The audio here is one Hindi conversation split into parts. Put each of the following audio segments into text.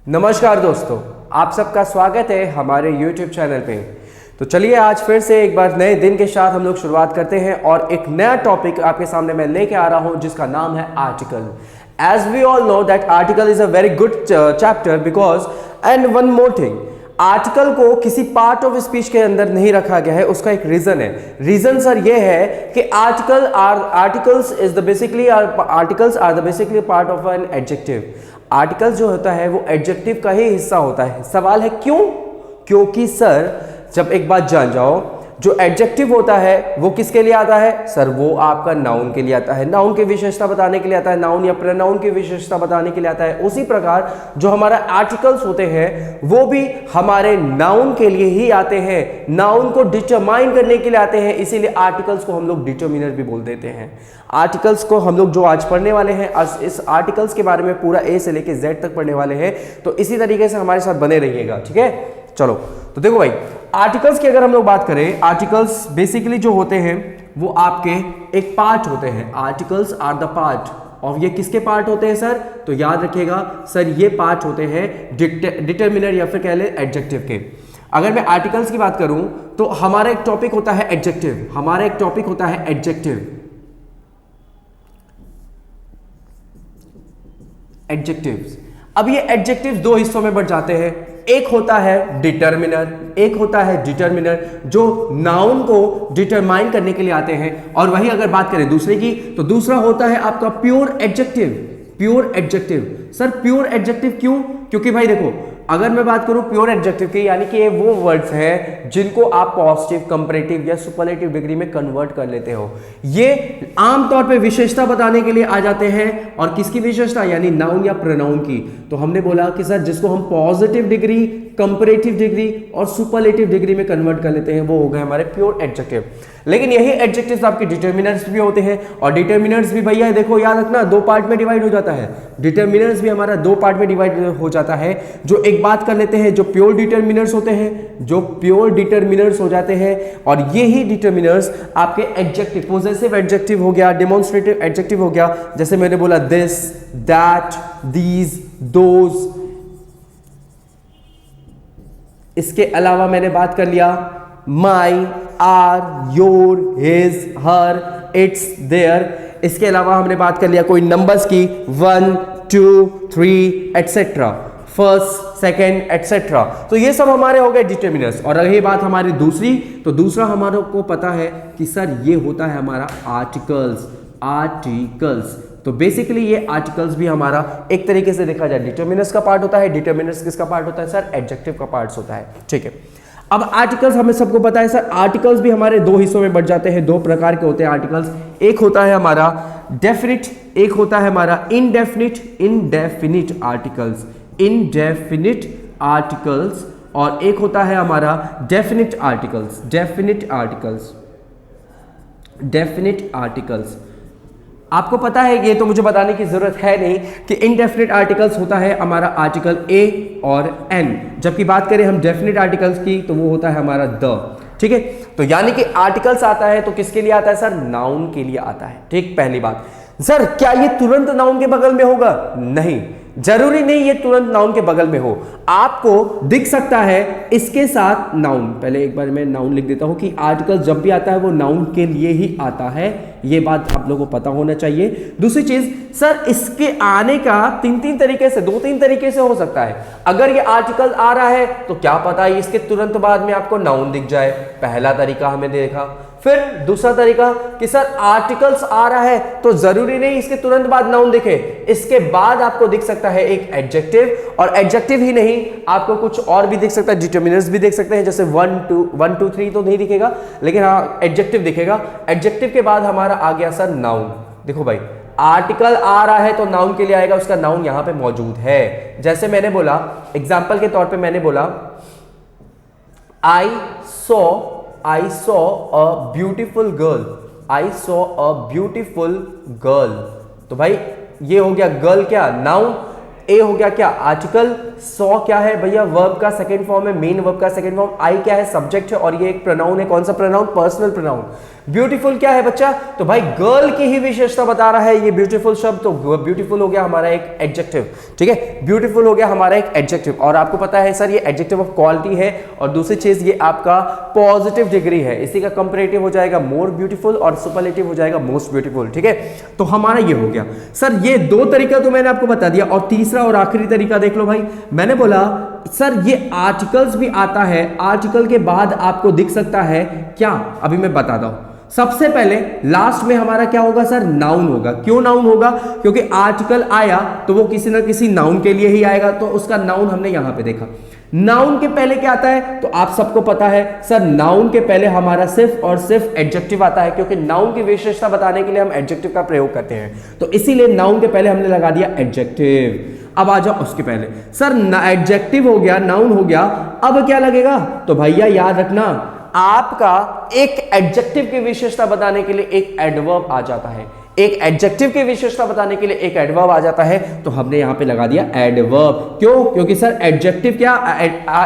नमस्कार दोस्तों, आप सबका स्वागत है हमारे YouTube चैनल पे। तो चलिए आज फिर से एक बार नए दिन के साथ हम लोग शुरुआत करते हैं और एक नया टॉपिक आपके सामने मैं लेके आ रहा हूं जिसका नाम है article. As we all know that article is a very good chapter because and one more thing, article को किसी पार्ट ऑफ स्पीच के अंदर नहीं रखा गया है। उसका एक रीजन है। रीजन सर ये है कि articles are the basically part of an adjective. Article जो होता है वो एडजेक्टिव का ही हिस्सा होता है। सवाल है क्यों? क्योंकि सर जब एक बात जान जाओ, जो एडजेक्टिव होता है वो किसके लिए आता है? सर वो आपका नाउन के लिए आता है, नाउन की विशेषता बताने के लिए आता है, नाउन या प्रोनाउन की विशेषता बताने के लिए आता है। उसी प्रकार जो हमारा आर्टिकल्स होते हैं वो भी हमारे नाउन के लिए ही आते हैं, नाउन को डिटरमाइन करने के लिए आते हैं। इसीलिए आर्टिकल्स को हम लोग डिटरमिनर भी बोल देते हैं। आर्टिकल्स को हम लोग जो आज पढ़ने वाले हैं, इस आर्टिकल्स के बारे में पूरा ए से लेके जेड तक पढ़ने वाले हैं। तो इसी तरीके से हमारे साथ बने रहिएगा, ठीक है? चलो तो देखो भाई, आर्टिकल्स की अगर हम लोग बात करें, आर्टिकल्स बेसिकली जो होते हैं वो आपके एक पार्ट होते हैं। आर्टिकल्स आर द पार्ट और ये किसके पार्ट होते हैं सर? तो याद रखिएगा सर, ये पार्ट होते हैं डिटरमिनर या फिर कह ले एडजेक्टिव के। अगर मैं आर्टिकल्स की बात करूं तो हमारा एक टॉपिक होता है एडजेक्टिव। हमारा एक टॉपिक होता है एडजेक्टिव्स। अब ये एडजेक्टिव्स दो हिस्सों में बढ़ जाते हैं। एक होता है डिटरमिनर, एक होता है डिटरमिनर जो नाउन को डिटरमाइन करने के लिए आते हैं। और वही अगर बात करें दूसरे की, तो दूसरा होता है आपका pure adjective. Pure adjective sir, pure adjective क्यों? क्योंकि भाई देखो, अगर मैं बात करूं प्योर एडजेक्टिव की, यानी कि ये वो वर्ड्स हैं जिनको आप पॉजिटिव, कंपैरेटिव या सुपरलेटिव डिग्री में कन्वर्ट कर लेते हो। ये आमतौर पे विशेषता बताने के लिए आ जाते हैं। और किसकी विशेषता? यानी नाउन या प्रोनाउन की। तो हमने बोला कि सर जिसको हम पॉजिटिव डिग्री, कंपैरेटिव डिग्री और सुपरलेटिव डिग्री में कन्वर्ट कर लेते हैं वो हो गए हमारे प्योर एडजेक्टिव। लेकिन यही एडजेक्टिव्स आपके डिटरमिनर्स भी होते हैं। और डिटरमिनर्स भी भैया देखो, याद रखना, दो पार्ट में डिवाइड हो जाता है। डिटरमिनर्स भी हमारा दो पार्ट में डिवाइड हो जाता है। जो एक बात कर लेते हैं, जो प्योर डिटरमिनर्स होते हैं, जो प्योर डिटरमिनर्स हो जाते हैं। और ये ही डिटरमिनर्स आपके एडजेक्टिव, पॉजेसिव एडजेक्टिव हो गया, डेमोन्स्ट्रेटिव एडजेक्टिव हो गया। जैसे मैंने बोला दिस, दैट, दीज, दोज। इसके अलावा मैंने बात कर लिया my, our, your, his, her, its, their. इसके अलावा हमने बात कर लिया कोई नंबर्स की, 1, 2, 3 एटसेट्रा, फर्स्ट, सेकेंड एटसेट्रा। तो ये सब हमारे हो गए डिटरमिनर्स। और रही बात हमारी दूसरी, तो दूसरा हमारे को पता है कि सर ये होता है हमारा आर्टिकल्स। आर्टिकल्स तो बेसिकली ये आर्टिकल्स भी हमारा एक तरीके से देखा जाए डिटरमिनर्स का पार्ट होता है। डिटरमिनर्स किसका पार्ट होता है सर? एडजेक्टिव का पार्ट होता है, ठीक है। अब आर्टिकल्स हमें सबको पता है सर, आर्टिकल्स भी हमारे दो हिस्सों में बढ़ जाते हैं। दो प्रकार के होते हैं आर्टिकल्स। एक होता है हमारा डेफिनिट, एक होता है हमारा indefinite. Indefinite articles, indefinite articles. और एक होता है हमारा definite articles. Definite articles, definite articles. आपको पता है, ये तो मुझे बताने की जरूरत है नहीं कि इनडेफिनिट आर्टिकल्स होता है हमारा आर्टिकल ए और एन। जबकि बात करें हम डेफिनिट आर्टिकल्स की तो वो होता है हमारा द, ठीक है। तो यानी कि आर्टिकल्स आता है तो किसके लिए आता है सर? नाउन के लिए आता है, ठीक। पहली बात, सर क्या ये तुरंत नाउन के बगल में होगा? नहीं, जरूरी नहीं ये तुरंत नाउन के बगल में हो। आपको दिख सकता है इसके साथ नाउन। पहले एक बार मैं नाउन लिख देता हूं कि आर्टिकल जब भी आता है वो नाउन के लिए ही आता है। ये बात आप लोगों को पता होना चाहिए। दूसरी चीज सर, इसके आने का तीन तरीके से, दो तीन तरीके से हो सकता है। अगर ये आर्टिकल आ रहा है तो क्या पता है इसके तुरंत बाद में आपको नाउन दिख जाए। पहला तरीका हमने देखा। फिर दूसरा तरीका कि सर आर्टिकल्स आ रहा है तो जरूरी नहीं इसके तुरंत बाद नाउन दिखे, इसके बाद आपको दिख सकता है एक एडजेक्टिव। और एडजेक्टिव ही नहीं, आपको कुछ और भी दिख सकता है, डिटरमिनर्स भी देख सकते हैं। जैसे 1, 2, 3 तो नहीं दिखेगा, लेकिन हाँ एडजेक्टिव दिखेगा। एडजेक्टिव के बाद हमारा आ गया सर नाउन। देखो भाई, आर्टिकल आ रहा है तो नाउन के लिए आएगा, उसका नाउन यहां पे मौजूद है। जैसे मैंने बोला, एग्जाम्पल के तौर पे मैंने बोला I saw a beautiful girl. I saw a beautiful girl. तो भाई ये हो गया गर्ल, क्या नाउन। ए हो गया क्या आर्टिकल, सॉ क्या है भैया वर्ब का सेकंड फॉर्म है, मेन वर्ब का सेकंड फॉर्म, आई क्या है सब्जेक्ट है और ये एक प्रोनाउन है, कौन सा प्रोनाउन, पर्सनल प्रोनाउन। ब्यूटीफुल क्या है बच्चा, तो भाई गर्ल की ही विशेषता बता रहा है ये ब्यूटीफुल शब्द, तो ब्यूटीफुल हो गया हमारा एक एडजेक्टिव, ठीक है, ब्यूटीफुल हो गया हमारा एक एडजेक्टिव। और आपको पता है सर ये एडजेक्टिव ऑफ क्वालिटी है, और दूसरी चीज ये आपका पॉजिटिव डिग्री है, इसी का कंपैरेटिव हो जाएगा मोर ब्यूटीफुल और सुपरलेटिव हो जाएगा मोस्ट ब्यूटीफुल, ठीक है। तो हमारा ये हो गया सर, ये दो तरीका तो मैंने आपको बता दिया, और तीसरा और आखिरी तरीका देख लो भाई, मैंने बोला सर ये आर्टिकल्स भी आता है, आर्टिकल के बाद आपको दिख सकता है क्या, अभी मैं बताता हूं। सबसे पहले लास्ट में हमारा क्या होगा सर, नाउन होगा। क्यों नाउन होगा, क्योंकि आर्टिकल आया तो वो किसी ना किसी नाउन के लिए ही आएगा, तो उसका नाउन हमने यहां पे देखा। नाउन के पहले क्या आता है, तो आप सबको पता है सर नाउन के पहले हमारा सिर्फ और सिर्फ एडजेक्टिव आता है, क्योंकि नाउन की विशेषता बताने के लिए हम एडजेक्टिव का प्रयोग करते हैं, तो इसीलिए नाउन के पहले हमने लगा दिया एडजेक्टिव। अब आ जाओ उसके पहले, सर एडजेक्टिव हो गया, नाउन हो गया, अब क्या लगेगा, तो भैया याद रखना आपका एक एडजेक्टिव की विशेषता बताने के लिए एक एडवर्ब आ जाता है, एक एडजेक्टिव की विशेषता बताने के लिए एक एडवर्ब आ जाता है, तो हमने यहां पे लगा दिया एडवर्ब। क्यों, क्योंकि सर एडजेक्टिव क्या,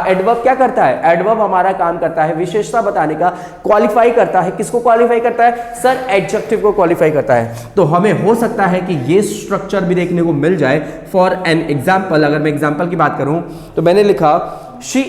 एडवर्ब क्या करता है, एडवर्ब हमारा काम करता है विशेषता बताने का, क्वालिफाई करता है, किसको क्वालिफाई करता है सर, एडजेक्टिव को क्वालिफाई करता है। तो हमें हो सकता है कि ये स्ट्रक्चर भी देखने को मिल जाए। फॉर एन एग्जाम्पल, अगर मैं एग्जाम्पल की बात करूं तो मैंने लिखा she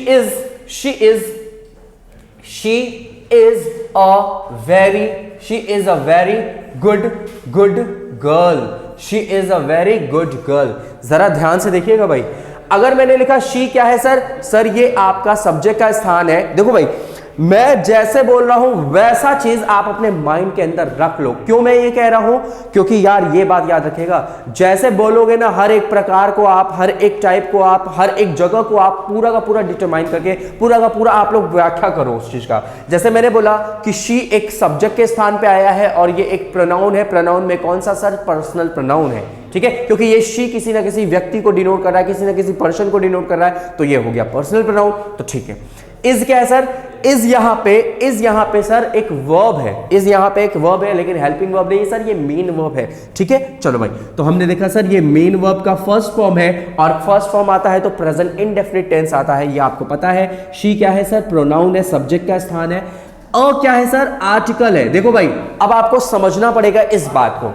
is a very good girl, she is a very good girl। जरा ध्यान से देखिएगा भाई, अगर मैंने लिखा she क्या है सर ये आपका सब्जेक्ट का स्थान है। देखो भाई मैं जैसे बोल रहा हूं वैसा चीज आप अपने माइंड के अंदर रख लो। क्यों मैं ये कह रहा हूं, क्योंकि यार ये बात याद रखिएगा, जैसे बोलोगे ना हर एक प्रकार को आप, हर एक टाइप को आप, हर एक जगह को आप पूरा का पूरा डिटरमाइन करके पूरा का पूरा आप लोग व्याख्या करो उस चीज का। जैसे मैंने बोला कि शी एक सब्जेक्ट के स्थान पे आया है और ये एक प्रोनाउन है, प्रोनाउन में कौन सा सर, पर्सनल प्रोनाउन है, ठीक है, क्योंकि ये शी किसी ना किसी व्यक्ति को डिनोट कर रहा है, किसी ना किसी पर्सन को डिनोट कर रहा है, तो ये हो गया पर्सनल प्रोनाउन। तो ठीक है, इज क्या है सर, इज यहां पे सर एक वर्ब है, इज यहां पे एक वर्ब है, लेकिन हेल्पिंग वर्ब नहीं है सर, ये मेन वर्ब है, ठीक है। चलो भाई, तो हमने देखा सर ये मेन वर्ब का फर्स्ट फॉर्म है, और फर्स्ट फॉर्म आता है तो प्रेजेंट इंडेफिनिट टेंस आता है, ये आपको पता है। शी क्या है सर, प्रोनाउन है, सब्जेक्ट का स्थान है। अ क्या है सर, आर्टिकल है। देखो भाई अब आपको समझना पड़ेगा इस बात को,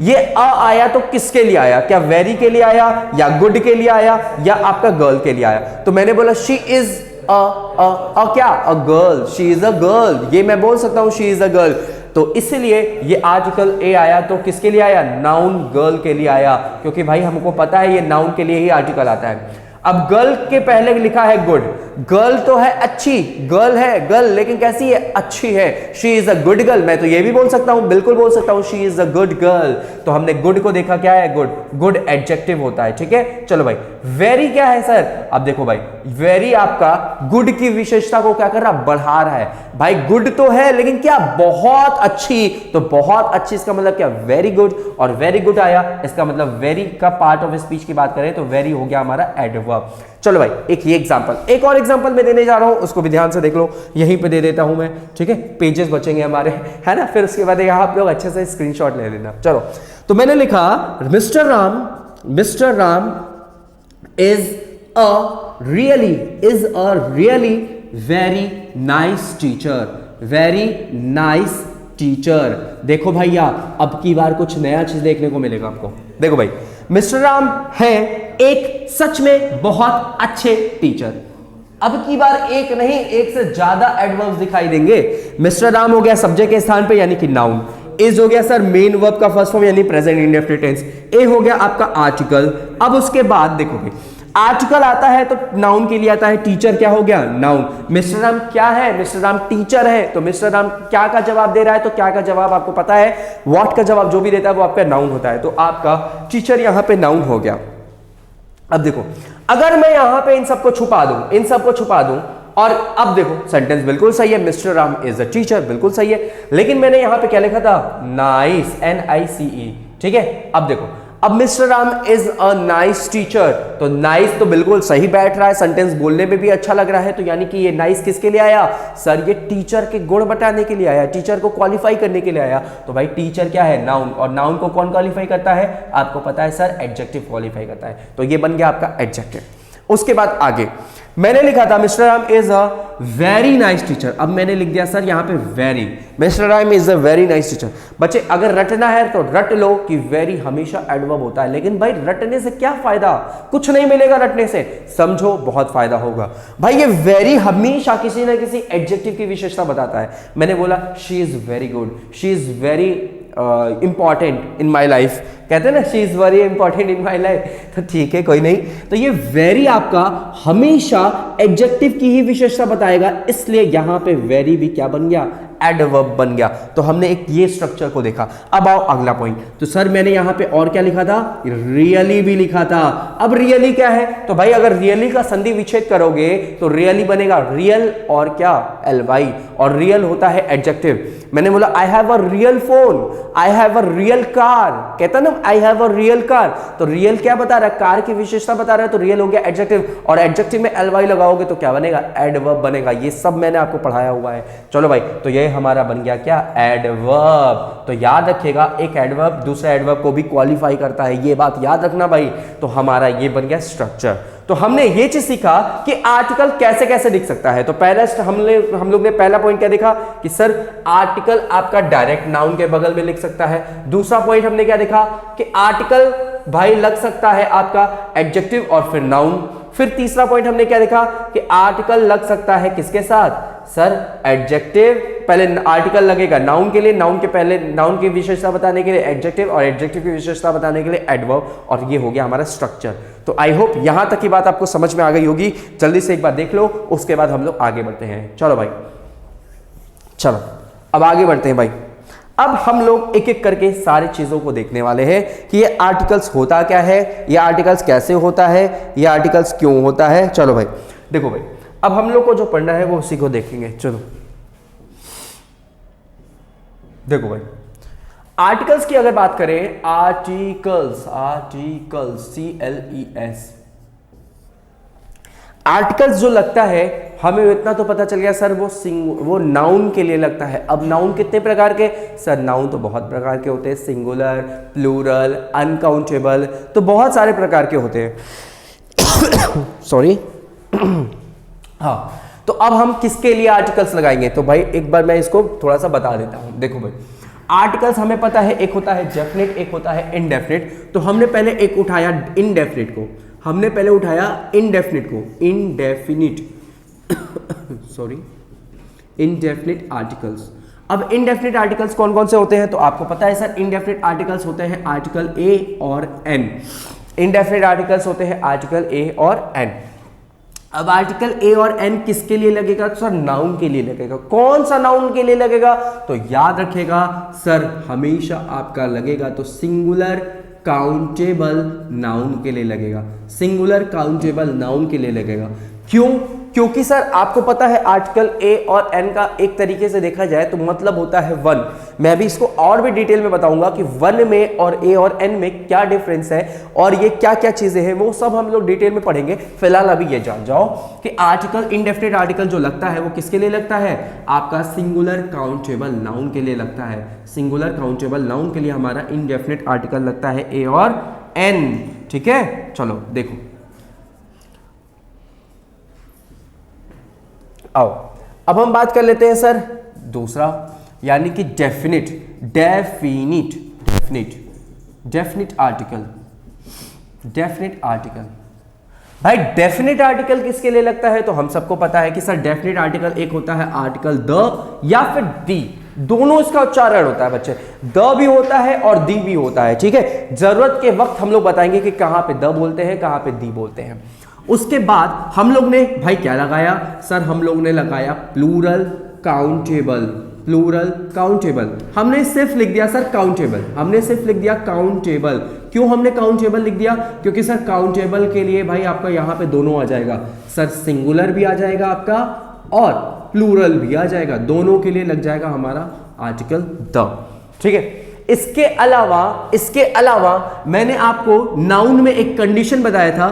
ये अ आया तो किसके लिए आया, क्या वेरी के लिए आया, या गुड के लिए आया, या आपका गर्ल के लिए आया। तो मैंने बोला शी इज क्या, a girl, she is a girl, ये मैं बोल सकता हूं शी इज अ गर्ल। तो इसलिए ये आर्टिकल ए आया तो किसके लिए आया, नाउन गर्ल के लिए आया, क्योंकि भाई हमको पता है ये नाउन के लिए ही आर्टिकल आता है। अब गर्ल के पहले लिखा है गुड, गर्ल तो है अच्छी, गर्ल है गर्ल, लेकिन कैसी है, अच्छी है। She is a good girl, मैं तो ये भी बोल सकता हूं, बिल्कुल बोल सकता हूं she is a good girl. तो हमने गुड को देखा क्या है, गुड, गुड एडजेक्टिव होता है, ठीक है। चलो भाई, वेरी क्या है सर, अब देखो भाई वेरी आपका गुड की विशेषता को क्या कर रहा, बढ़ा रहा है। भाई गुड तो है लेकिन क्या, बहुत अच्छी, तो बहुत अच्छी इसका मतलब क्या, वेरी गुड, और वेरी गुड आया इसका मतलब वेरी का पार्ट ऑफ स्पीच की बात करें तो वेरी हो गया हमारा एडवर्ब। चलो भाई एक ये एग्जांपल, एक और एग्जांपल मैं देने जा रहा हूं, उसको भी ध्यान से देख लो, यहीं पे दे देता हूं मैं, ठीक है, पेजेस बचेंगे हमारे, है ना, फिर उसके बाद आप लोग अच्छे से स्क्रीनशॉट ले लेना। चलो, तो मैंने लिखा mister Ram is a really very nice teacher. देखो भैया अब की बार कुछ नया चीज देखने को मिलेगा आपको। देखो भाई मिस्टर राम है एक सच में बहुत अच्छे टीचर। अब की बार एक नहीं, एक से ज्यादा एडवर्ब्स दिखाई देंगे। मिस्टर राम हो गया सब्जेक्ट के स्थान पे यानी कि नाउन, इज हो गया सर मेन वर्ब का फर्स्ट फॉर्म यानी प्रेजेंट इंडेफिनिट टेंस, ए हो गया आपका आर्टिकल। अब उसके बाद देखोगे आर्टिकल आता है तो नाउन के लिए आता है, टीचर क्या हो गया, नाउन। मिस्टर राम क्या है, मिस्टर राम टीचर है, तो मिस्टर राम क्या का जवाब दे रहा है, तो क्या का जवाब आपको पता है, व्हाट का जवाब जो भी देता है वो आपका नाउन होता है, तो आपका टीचर यहां पे नाउन हो गया। अब देखो अगर मैं यहां पे इन सबको छुपा दूं और अब देखो सेंटेंस बिल्कुल सही है, mister Ram is a teacher, बिल्कुल सही है, लेकिन मैंने यहां पे क्या लिखा था, नाइस, NICE, ठीक है। अब देखो अब mister Ram is a nice teacher, तो नाइस तो बिल्कुल सही बैठ रहा है, सेंटेंस बोलने में भी अच्छा लग रहा है, तो यानी कि ये नाइस किसके लिए आया सर, ये टीचर के गुण बताने के लिए आया, टीचर को क्वालिफाई करने के लिए आया। तो भाई टीचर क्या है, नाउन, और नाउन को कौन क्वालिफाई करता है, आपको पता है सर, एडजेक्टिव क्वालिफाई करता है, तो ये बन गया आपका एडजेक्टिव। उसके बाद आगे मैंने लिखा था mister Ram is a very nice teacher, अब मैंने लिख दिया सर यहां पे very, mister Ram is a very nice teacher. बच्चे अगर रटना है तो रट लो कि वेरी हमेशा एडवर्ब होता है, लेकिन भाई रटने से क्या फायदा, कुछ नहीं मिलेगा रटने से, समझो बहुत फायदा होगा। भाई ये वेरी हमेशा किसी ना किसी एडजेक्टिव की विशेषता बताता है। मैंने बोला she is very good, she is very important in my life, कहते हैं ना she is very important in my life, तो ठीक है कोई नहीं, तो ये वेरी आपका हमेशा एडजेक्टिव की ही विशेषता बताएगा, इसलिए यहां पे वेरी भी क्या बन गया, एडवर्ब बन गया। तो हमने एक ये स्ट्रक्चर को देखा। अब आओ अगला पॉइंट, तो सर मैंने यहां पे और क्या लिखा था, रियली भी लिखा था। अब रियली क्या है, तो भाई अगर रियली का संधि विच्छेद करोगे तो रियली बनेगा रियल और क्या ly, और रियल होता है एडजेक्टिव। मैंने बोला I have a real phone, I have a real car, कहता ना I have a real car, तो रियल क्या बता रहा है, कार की विशेषता बता रहा है, तो रियल हो गया एडजेक्टिव, और एडजेक्टिव में ly लगाओगे तो क्या बनेगा, एडवर्ब बनेगा। ये सब मैंने आपको पढ़ाया हुआ है। चलो भाई, तो ये हमारा बन गया क्या, एडवर्ब। तो याद रखिएगा एक एडवर्ब दूसरे एडवर्ब को भी क्वालिफाई करता है, ये बात याद रखना भाई। तो हमारा ये बन गया स्ट्रक्चर। तो हमने ये चीज सीखा कि आर्टिकल कैसे कैसे दिख सकता है। तो पहला हम लोग ने पहला पॉइंट क्या देखा कि सर आर्टिकल आपका डायरेक्ट नाउन के बगल में लिख सकता है। दूसरा पॉइंट हमने क्या देखा कि आर्टिकल भाई लग सकता है आपका एडजेक्टिव और फिर नाउन। फिर तीसरा पॉइंट हमने क्या देखा कि आर्टिकल लग सकता है किसके साथ, सर एडजेक्टिव, पहले आर्टिकल लगेगा नाउन के लिए, नाउन के पहले नाउन की विशेषता बताने के लिए एडजेक्टिव, और एडजेक्टिव की विशेषता बताने के लिए एडवर्ब, और ये हो गया हमारा स्ट्रक्चर। तो आई होप यहां तक की बात आपको समझ में आ गई होगी। जल्दी से एक बार देख लो, उसके बाद हम लोग आगे बढ़ते हैं। चलो भाई, चलो अब आगे बढ़ते हैं भाई। अब हम लोग एक एक करके सारी चीजों को देखने वाले हैं कि ये आर्टिकल्स होता क्या है, ये आर्टिकल्स कैसे होता है, ये आर्टिकल्स क्यों होता है। चलो भाई देखो भाई, अब हम लोग को जो पढ़ना है वो उसी को देखेंगे। चलो देखो भाई, आर्टिकल्स की अगर बात करें, आर्टिकल्स, आर्टिकल्स CLES, आर्टिकल्स जो लगता है हमें इतना तो पता चल गया सर वो नाउन के लिए लगता है। अब नाउन कितने प्रकार के, सर नाउन तो बहुत प्रकार के होते हैं, सिंगुलर, प्लूरल, अनकाउंटेबल, तो बहुत सारे प्रकार के होते हैं सॉरी हाँ, तो अब हम किसके लिए आर्टिकल्स लगाएंगे, तो भाई एक बार मैं इसको थोड़ा सा बता देता हूं। देखो भाई, आर्टिकल्स हमें पता है एक होता है डेफिनेट, एक होता है इनडेफिनेट। तो हमने पहले एक उठाया इनडेफिनेट को, हमने पहले उठाया इनडेफिनेट को, इनडेफिनिट सॉरी इनडेफिनिट आर्टिकल्स। अब इनडेफिनिट आर्टिकल्स कौन कौन से होते हैं, तो आपको पता है सर इनडेफिनिट आर्टिकल्स होते हैं आर्टिकल ए और एन, इनडेफिनिट आर्टिकल्स होते हैं आर्टिकल ए और एन। अब आर्टिकल ए और एन किसके लिए लगेगा, तो सर नाउन के लिए लगेगा। कौन सा नाउन के लिए लगेगा, तो याद रखेगा सर हमेशा आपका लगेगा तो सिंगुलर काउंटेबल नाउन के लिए लगेगा, सिंगुलर काउंटेबल नाउन के लिए लगेगा। क्यों, क्योंकि सर आपको पता है आर्टिकल ए और एन का एक तरीके से देखा जाए तो मतलब होता है वन। मैं भी इसको और भी डिटेल में बताऊंगा कि वन में और ए और एन में क्या डिफरेंस है और ये क्या क्या चीजें हैं, वो सब हम लोग डिटेल में पढ़ेंगे। फिलहाल अभी ये जान जाओ कि आर्टिकल इनडेफिनिट आर्टिकल जो लगता है वो किसके लिए लगता है, आपका सिंगुलर काउंटेबल नाउन के लिए लगता है। सिंगुलर काउंटेबल नाउन के लिए हमारा इनडेफिनिट आर्टिकल लगता है ए और एन। ठीक है, चलो देखो आओ, अब हम बात कर लेते हैं सर दूसरा, यानी कि definite, definite, definite, definite article, definite article. भाई डेफिनिट आर्टिकल किसके लिए लगता है, तो हम सबको पता है कि सर डेफिनिट आर्टिकल एक होता है आर्टिकल द या फिर दी, दोनों इसका उच्चारण होता है बच्चे, द भी होता है और दी भी होता है। ठीक है, जरूरत के वक्त हम लोग बताएंगे कि कहां पे द बोलते हैं, कहां पे दी बोलते हैं। उसके बाद हम लोग ने भाई क्या लगाया, सर हम लोग ने लगाया प्लूरल काउंटेबल, प्लूरल काउंटेबल। हमने सिर्फ लिख दिया सर काउंटेबल, हमने सिर्फ लिख दिया काउंटेबल। क्यों हमने काउंटेबल लिख दिया, क्योंकि सर काउंटेबल के लिए भाई आपका यहां पे दोनों आ जाएगा, सर सिंगुलर भी आ जाएगा आपका और प्लूरल भी आ जाएगा, दोनों के लिए लग जाएगा हमारा आर्टिकल द। ठीक है, इसके अलावा मैंने आपको नाउन में एक कंडीशन बताया था,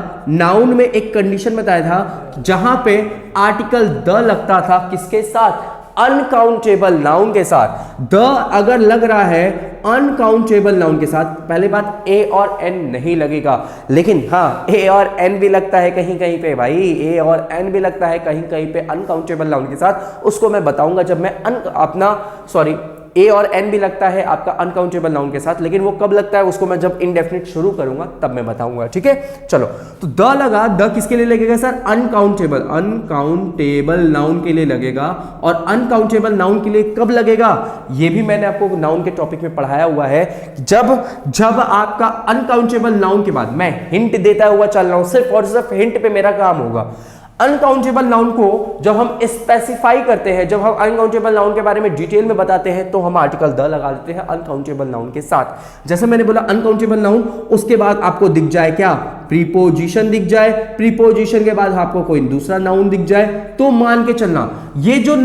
जहां पे आर्टिकल द लगता था किसके साथ, अनकाउंटेबल नाउन के साथ। द अगर लग रहा है अनकाउंटेबल नाउन के साथ, पहली बात ए और एन नहीं लगेगा, लेकिन हाँ ए और एन भी लगता है कहीं कहीं पे भाई, ए और एन भी लगता है कहीं कहीं पे अनकाउंटेबल नाउन के साथ। उसको मैं बताऊंगा जब मैं ए और एन भी लगता है आपका अनकाउंटेबल नाउन के साथ, लेकिन वो कब लगता है उसको मैं जब इंडेफिनिट शुरू करूंगा तब मैं बताऊंगा, ठीक है। चलो, तो द लगा, द किसके लिए लगेगा सर, अनकाउंटेबल नाउन के लिए लगेगा। और अनकाउंटेबल नाउन के लिए कब लगेगा, ये भी मैंने आपको नाउन के टॉपिक में पढ़ाया हुआ है। जब आपका अनकाउंटेबल नाउन के बाद, मैं हिंट देता हुआ चल रहा हूं, सिर्फ और सिर्फ हिंट पे मेरा काम होगा। अनकाउंटेबल नाउन को जब हम स्पेसिफाई करते हैं, जब हम अनकाउंटेबल नाउन के बारे में डिटेल में बताते हैं, तो हम आर्टिकल द लगा देते हैं अनकाउंटेबल नाउन के साथ। जैसे मैंने बोला अनकाउंटेबल नाउन, उसके बाद आपको दिख जाए क्या, प्रीपोजिशन दिख जाए, प्रीपोजिशन के बाद आपको कोई दूसरा नाउन दिख जाए, तो मान के चलना ये जो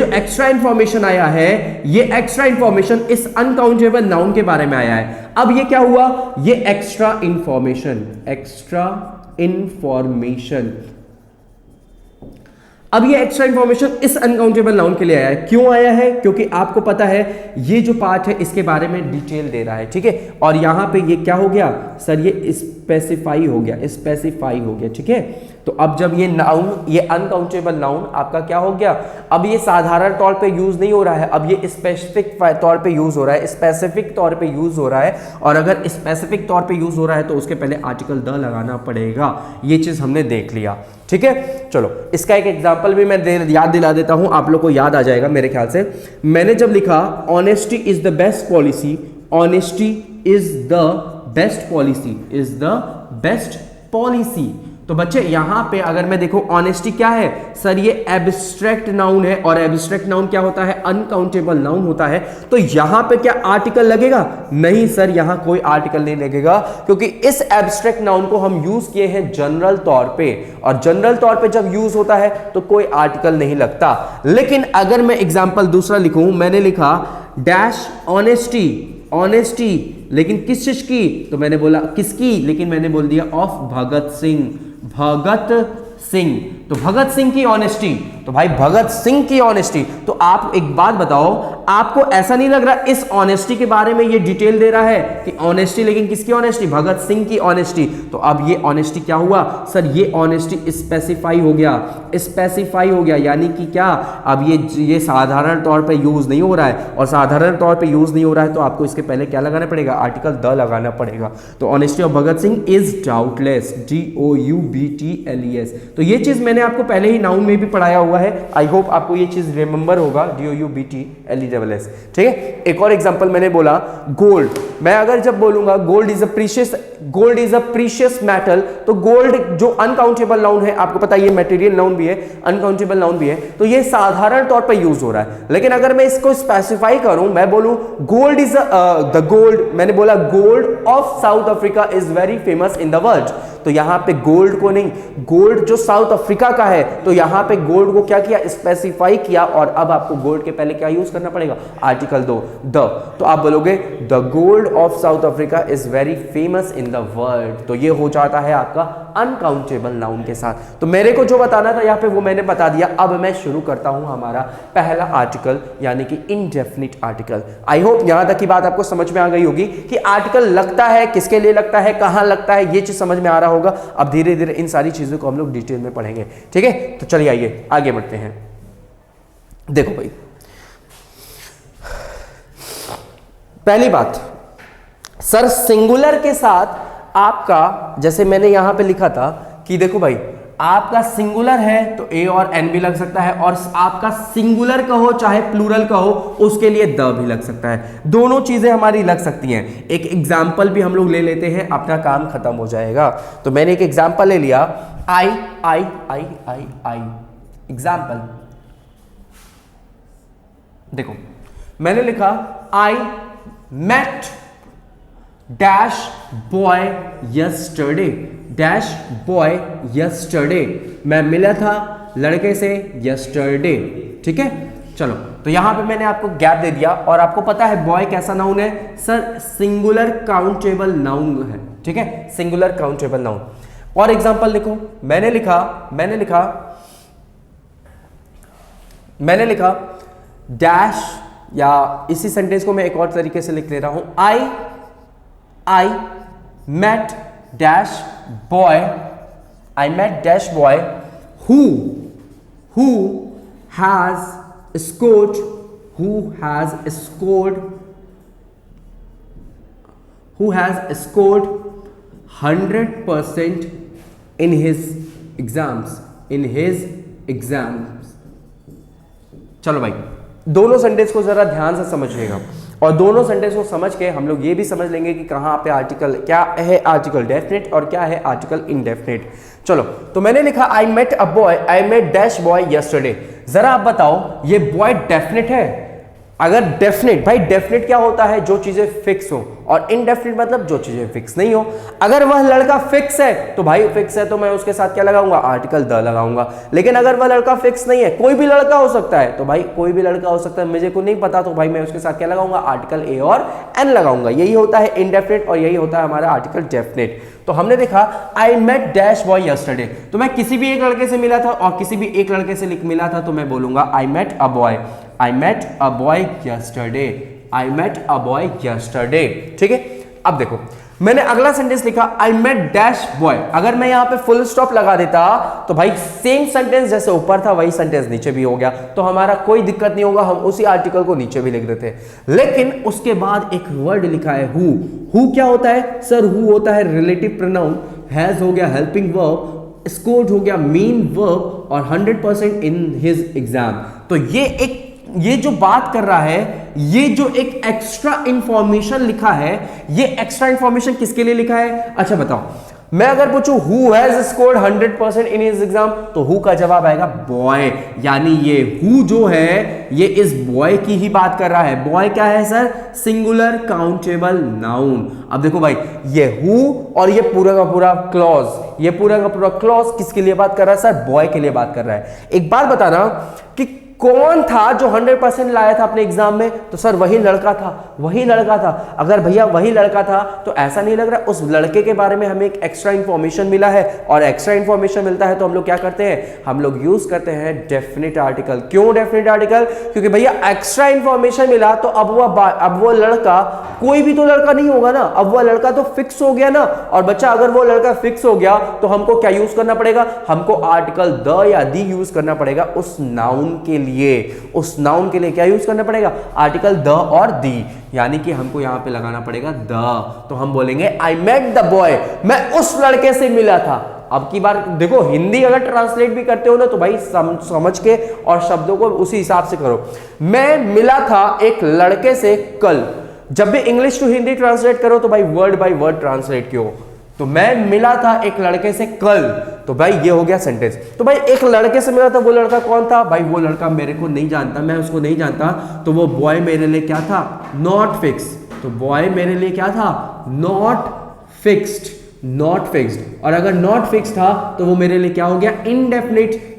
एक्स्ट्रा इंफॉर्मेशन आया है, ये एक्स्ट्रा इंफॉर्मेशन इस अनकाउंटेबल नाउन के बारे में आया है। अब ये क्या हुआ, ये एक्स्ट्रा इंफॉर्मेशन अब ये एक्स्ट्रा इंफॉर्मेशन इस अनकाउंटेबल नाउन के लिए आया है। क्यों आया है, क्योंकि आपको पता है ये जो पार्ट है इसके बारे में डिटेल दे रहा है, ठीक है। और यहां पे ये क्या हो गया सर, ये स्पेसिफाई हो गया, ठीक है। तो अब जब ये नाउन, ये अनकाउंटेबल नाउन आपका क्या हो गया, अब ये साधारण तौर पे यूज नहीं हो रहा है, अब ये स्पेसिफिक तौर पे यूज हो रहा है, स्पेसिफिक तौर पे यूज हो रहा है। और अगर स्पेसिफिक तौर पे यूज हो रहा है तो उसके पहले आर्टिकल द लगाना पड़ेगा। ये चीज हमने देख लिया, ठीक है। चलो, इसका एक एग्जांपल भी मैं याद दिला देता हूं, आप लोग को याद आ जाएगा मेरे ख्याल से। मैंने जब लिखा honesty is the best policy, honesty is the best policy, तो बच्चे यहां पे अगर मैं देखो ऑनेस्टी क्या है सर, ये एब्स्ट्रैक्ट नाउन है, और एब्स्ट्रैक्ट नाउन क्या होता है, अनकाउंटेबल नाउन होता है। तो यहां पे क्या आर्टिकल लगेगा, नहीं सर, यहां कोई आर्टिकल नहीं लगेगा, क्योंकि इस एब्स्ट्रैक्ट नाउन को हम यूज किए हैं जनरल तौर पे, और जनरल तौर पे जब यूज होता है तो कोई आर्टिकल नहीं लगता। लेकिन अगर मैं एग्जाम्पल दूसरा लिखूं, मैंने लिखा डैश ऑनेस्टी, लेकिन किस चीज की, तो मैंने बोला किसकी, लेकिन मैंने बोल दिया ऑफ भगत सिंह, तो भगत सिंह की ऑनेस्टी, तो भाई भगत सिंह की ऑनेस्टी। तो आप एक बात बताओ, आपको ऐसा नहीं लग रहा इस ऑनेस्टी के बारे में ये डिटेल दे रहा है कि ऑनेस्टी, लेकिन किसकी ऑनेस्टी, भगत सिंह की ऑनेस्टी। तो अब ये ऑनेस्टी क्या हुआ सर, ये ऑनेस्टी स्पेसिफाई हो गया, यानी कि क्या, अब ये साधारण तौर पे यूज नहीं हो रहा है, और साधारण तौर पे यूज नहीं हो रहा है तो आपको इसके पहले क्या लगाना पड़ेगा, आर्टिकल द लगाना पड़ेगा। तो honesty of Bhagat Singh is doubtless, DOUBTLES। तो ये चीज मैंने आपको पहले ही नाउन में भी पढ़ाया हुआ है, आई होप आपको ये चीज रिमेंबर होगा, DOUBTLES, ठीक है। एक और एग्जांपल मैंने बोला गोल्ड, मैं अगर जब बोलूंगा gold is a precious metal, तो गोल्ड जो अनकाउंटेबल नाउन है, आपको पता है ये मटेरियल नाउन भी है, अनकाउंटेबल नाउन भी है, तो ये साधारण तौर पे यूज हो रहा है। लेकिन अगर मैं इसको स्पेसिफाई करूं, मैं बोलूं गोल्ड इज मैंने बोला gold of south Africa is very famous in the world, तो यहां पे गोल्ड को नहीं, गोल्ड जो साउथ अफ्रीका का है, तो यहां पे गोल्ड को क्या किया, स्पेसिफाई किया। और अब आपको गोल्ड के पहले क्या यूज करना पड़ेगा, आर्टिकल दो द, तो आप बोलोगे the gold of south Africa is very famous in the world, तो ये हो जाता है आपका अनकाउंटेबल नाउन के साथ। तो मेरे को जो बताना था यहां पे वो मैंने बता दिया। अब मैं शुरू करता हूं हमारा पहला आर्टिकल, यानी कि इनडेफिनिट आर्टिकल। आई होप यहां तक की बात आपको समझ में आ गई होगी कि आर्टिकल लगता है, किसके लिए लगता है, कहां लगता है, ये चीज समझ में आ रहा होगा। अब धीरे धीरे इन सारी चीजों को हम लोग डिटेल में पढ़ेंगे, ठीक है। तो चलिए आइए आगे बढ़ते हैं। देखो भाई, पहली बात सर, सिंगुलर के साथ आपका, जैसे मैंने यहां पे लिखा था कि देखो भाई, आपका सिंगुलर है तो ए और एन भी लग सकता है, और आपका सिंगुलर कहो चाहे प्लूरल कहो, उसके लिए द भी लग सकता है। दोनों चीजें हमारी लग सकती हैं। एक एग्जाम्पल भी हम लोग ले लेते हैं, अपना काम खत्म हो जाएगा। तो मैंने एक एग्जाम्पल ले लिया, आई एग्जाम्पल। देखो मैंने लिखा I met dash boy yesterday, मैं मिला था लड़के से यस्टरडे, ठीक है। चलो, तो यहां पे मैंने आपको गैप दे दिया और आपको पता है बॉय कैसा नाउन है सर, सिंगुलर काउंटेबल नाउन है, ठीक है, सिंगुलर काउंटेबल नाउन। और एग्जांपल लिखो, मैंने लिखा डैश, या इसी सेंटेंस को मैं एक और तरीके से लिख ले रहा हूं, I met dash boy, I met dash boy who has scored 100% in his exams, चलो भाई, दोनों सेंटेंस को जरा ध्यान से समझिएगा और दोनों सेंटेंस को समझ के हम लोग ये भी समझ लेंगे कि कहां पे आर्टिकल, क्या है आर्टिकल डेफिनेट और क्या है आर्टिकल इनडेफिनेट। चलो, तो मैंने लिखा I met a boy, I met dash boy yesterday. जरा आप बताओ ये बॉय डेफिनेट है? अगर डेफिनेट, भाई डेफिनेट क्या होता है, जो चीजें फिक्स हो, और इनडेफिनेट मतलब जो चीजें फिक्स नहीं हो। अगर वह लड़का फिक्स है तो भाई फिक्स है तो मैं उसके साथ क्या लगाऊंगा, आर्टिकल द लगाऊंगा। लेकिन अगर वह लड़का फिक्स नहीं है, कोई भी लड़का हो सकता है, तो भाई कोई भी लड़का हो सकता है, मुझे को नहीं पता, तो भाई मैं उसके साथ क्या लगाऊंगा, आर्टिकल ए और एन लगाऊंगा। यही होता है इनडेफिनेट और यही होता है हमारा आर्टिकल डेफिनेट। तो हमने देखा I met dash boy yesterday, तो मैं किसी भी एक लड़के से मिला था और किसी भी एक लड़के से मिला था, तो मैं बोलूंगा I met a boy, I met a boy yesterday, I met a boy yesterday, ठीक है। अब देखो, मैंने अगला सेंटेंस लिखा आई मेट डैश बॉय। अगर मैं यहां पे फुल स्टॉप लगा देता तो भाई सेम सेंटेंस जैसे ऊपर था वही सेंटेंस नीचे भी हो गया, तो हमारा कोई दिक्कत नहीं होगा, हम उसी आर्टिकल को नीचे भी लिख देते। लेकिन उसके बाद एक वर्ड लिखा है हु क्या होता है सर, हु होता है रिलेटिव प्रोनाउन, हैज हो गया हेल्पिंग वर्ब, स्कोर्ड हो गया मीन वर्ब, और 100% इन हिज एग्जाम। तो ये जो बात कर रहा है, ये जो एक एक्स्ट्रा इंफॉर्मेशन लिखा है, ये एक्स्ट्रा इंफॉर्मेशन किसके लिए लिखा है? अच्छा बताओ, मैं अगर पूछूं who has scored 100% in his exam, तो हु का जवाब आएगा बॉय। यानी ये हु जो है ये इस बॉय की ही बात कर रहा है। बॉय क्या है सर? Singular countable noun. अब देखो भाई, ये हु और ये पूरा का पूरा क्लॉज, ये पूरा का पूरा क्लॉज किसके लिए बात कर रहा है सर? बॉय के लिए बात कर रहा है। एक बात बताना कि कौन था जो 100% लाया था अपने एग्जाम में? तो सर वही लड़का था। अगर भैया वही लड़का था तो ऐसा नहीं लग रहा उस लड़के के बारे में हमें एक एक्स्ट्रा इंफॉर्मेशन मिला है, और एक्स्ट्रा इंफॉर्मेशन मिलता है तो हम लोग क्या करते हैं, हम लोग यूज करते हैं डेफिनेट आर्टिकल। क्यों डेफिनेट आर्टिकल? क्योंकि भैया एक्स्ट्रा इंफॉर्मेशन मिला तो अब वो लड़का कोई भी तो लड़का नहीं होगा ना, अब वो लड़का तो फिक्स हो गया ना। और बच्चा अगर वो लड़का फिक्स हो गया तो हमको क्या यूज करना पड़ेगा? हमको आर्टिकल द या दी यूज करना पड़ेगा उस नाउन के लिए। उस नाउन के लिए क्या यूज करना पड़ेगा? आर्टिकल द और दी, यानी कि हमको यहां पे लगाना पड़ेगा द। तो हम बोलेंगे आई मेट द बॉय, मैं उस लड़के से मिला था। अब की बार देखो, हिंदी अगर ट्रांसलेट भी करते हो ना तो भाई समझ के और शब्दों को उसी हिसाब से करो। मैं मिला था एक लड़के से कल। जब भी इंग्लिश टू हिंदी ट्रांसलेट करो तो भाई वर्ड बाय वर्ड ट्रांसलेट क्यों? तो मैं मिला था एक लड़के से कल, तो भाई ये हो गया सेंटेंस। तो भाई एक लड़के से मिला था, वो लड़का कौन था? भाई वो लड़का मेरे को नहीं जानता, मैं उसको नहीं जानता, तो वो बॉय मेरे लिए क्या था? Not fix. तो बॉय मेरे लिए क्या था? Not fixed. और अगर नॉट फिक्स था तो वो मेरे लिए क्या हो गया? इनडेफिनिट।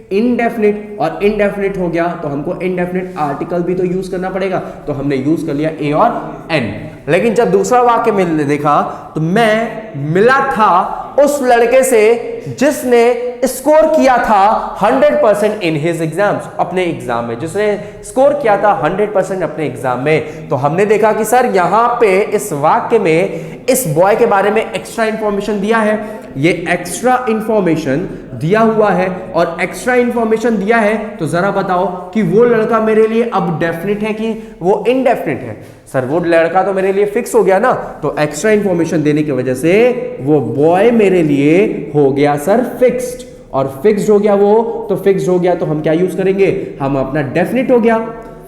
और इनडेफिनिट हो गया तो हमको इनडेफिनिट आर्टिकल भी तो यूज करना पड़ेगा, तो हमने यूज कर लिया ए और एन। लेकिन जब दूसरा वाक्य में देखा तो मैं मिला था उस लड़के से जिसने स्कोर किया था 100% इन हिज एग्जाम्स, अपने एग्जाम में, जिसने स्कोर किया था 100% अपने एग्जाम में। तो हमने देखा कि सर यहां पे इस वाक्य में इस बॉय के बारे में एक्स्ट्रा इंफॉर्मेशन दिया है, ये एक्स्ट्रा इंफॉर्मेशन दिया हुआ है, और एक्स्ट्रा इंफॉर्मेशन दिया है तो जरा बताओ कि वो लड़का मेरे लिए अब डेफिनेट है कि वो इनडेफिनेट है? सर वो लड़का तो मेरे लिए फिक्स हो गया ना, तो एक्स्ट्रा इंफॉर्मेशन देने की वजह से वो बॉय मेरे लिए हो गया सर फिक्स्ड। और फिक्स्ड हो गया वो, तो फिक्स्ड हो गया तो हम क्या यूज करेंगे? हम अपना डेफिनेट हो गया।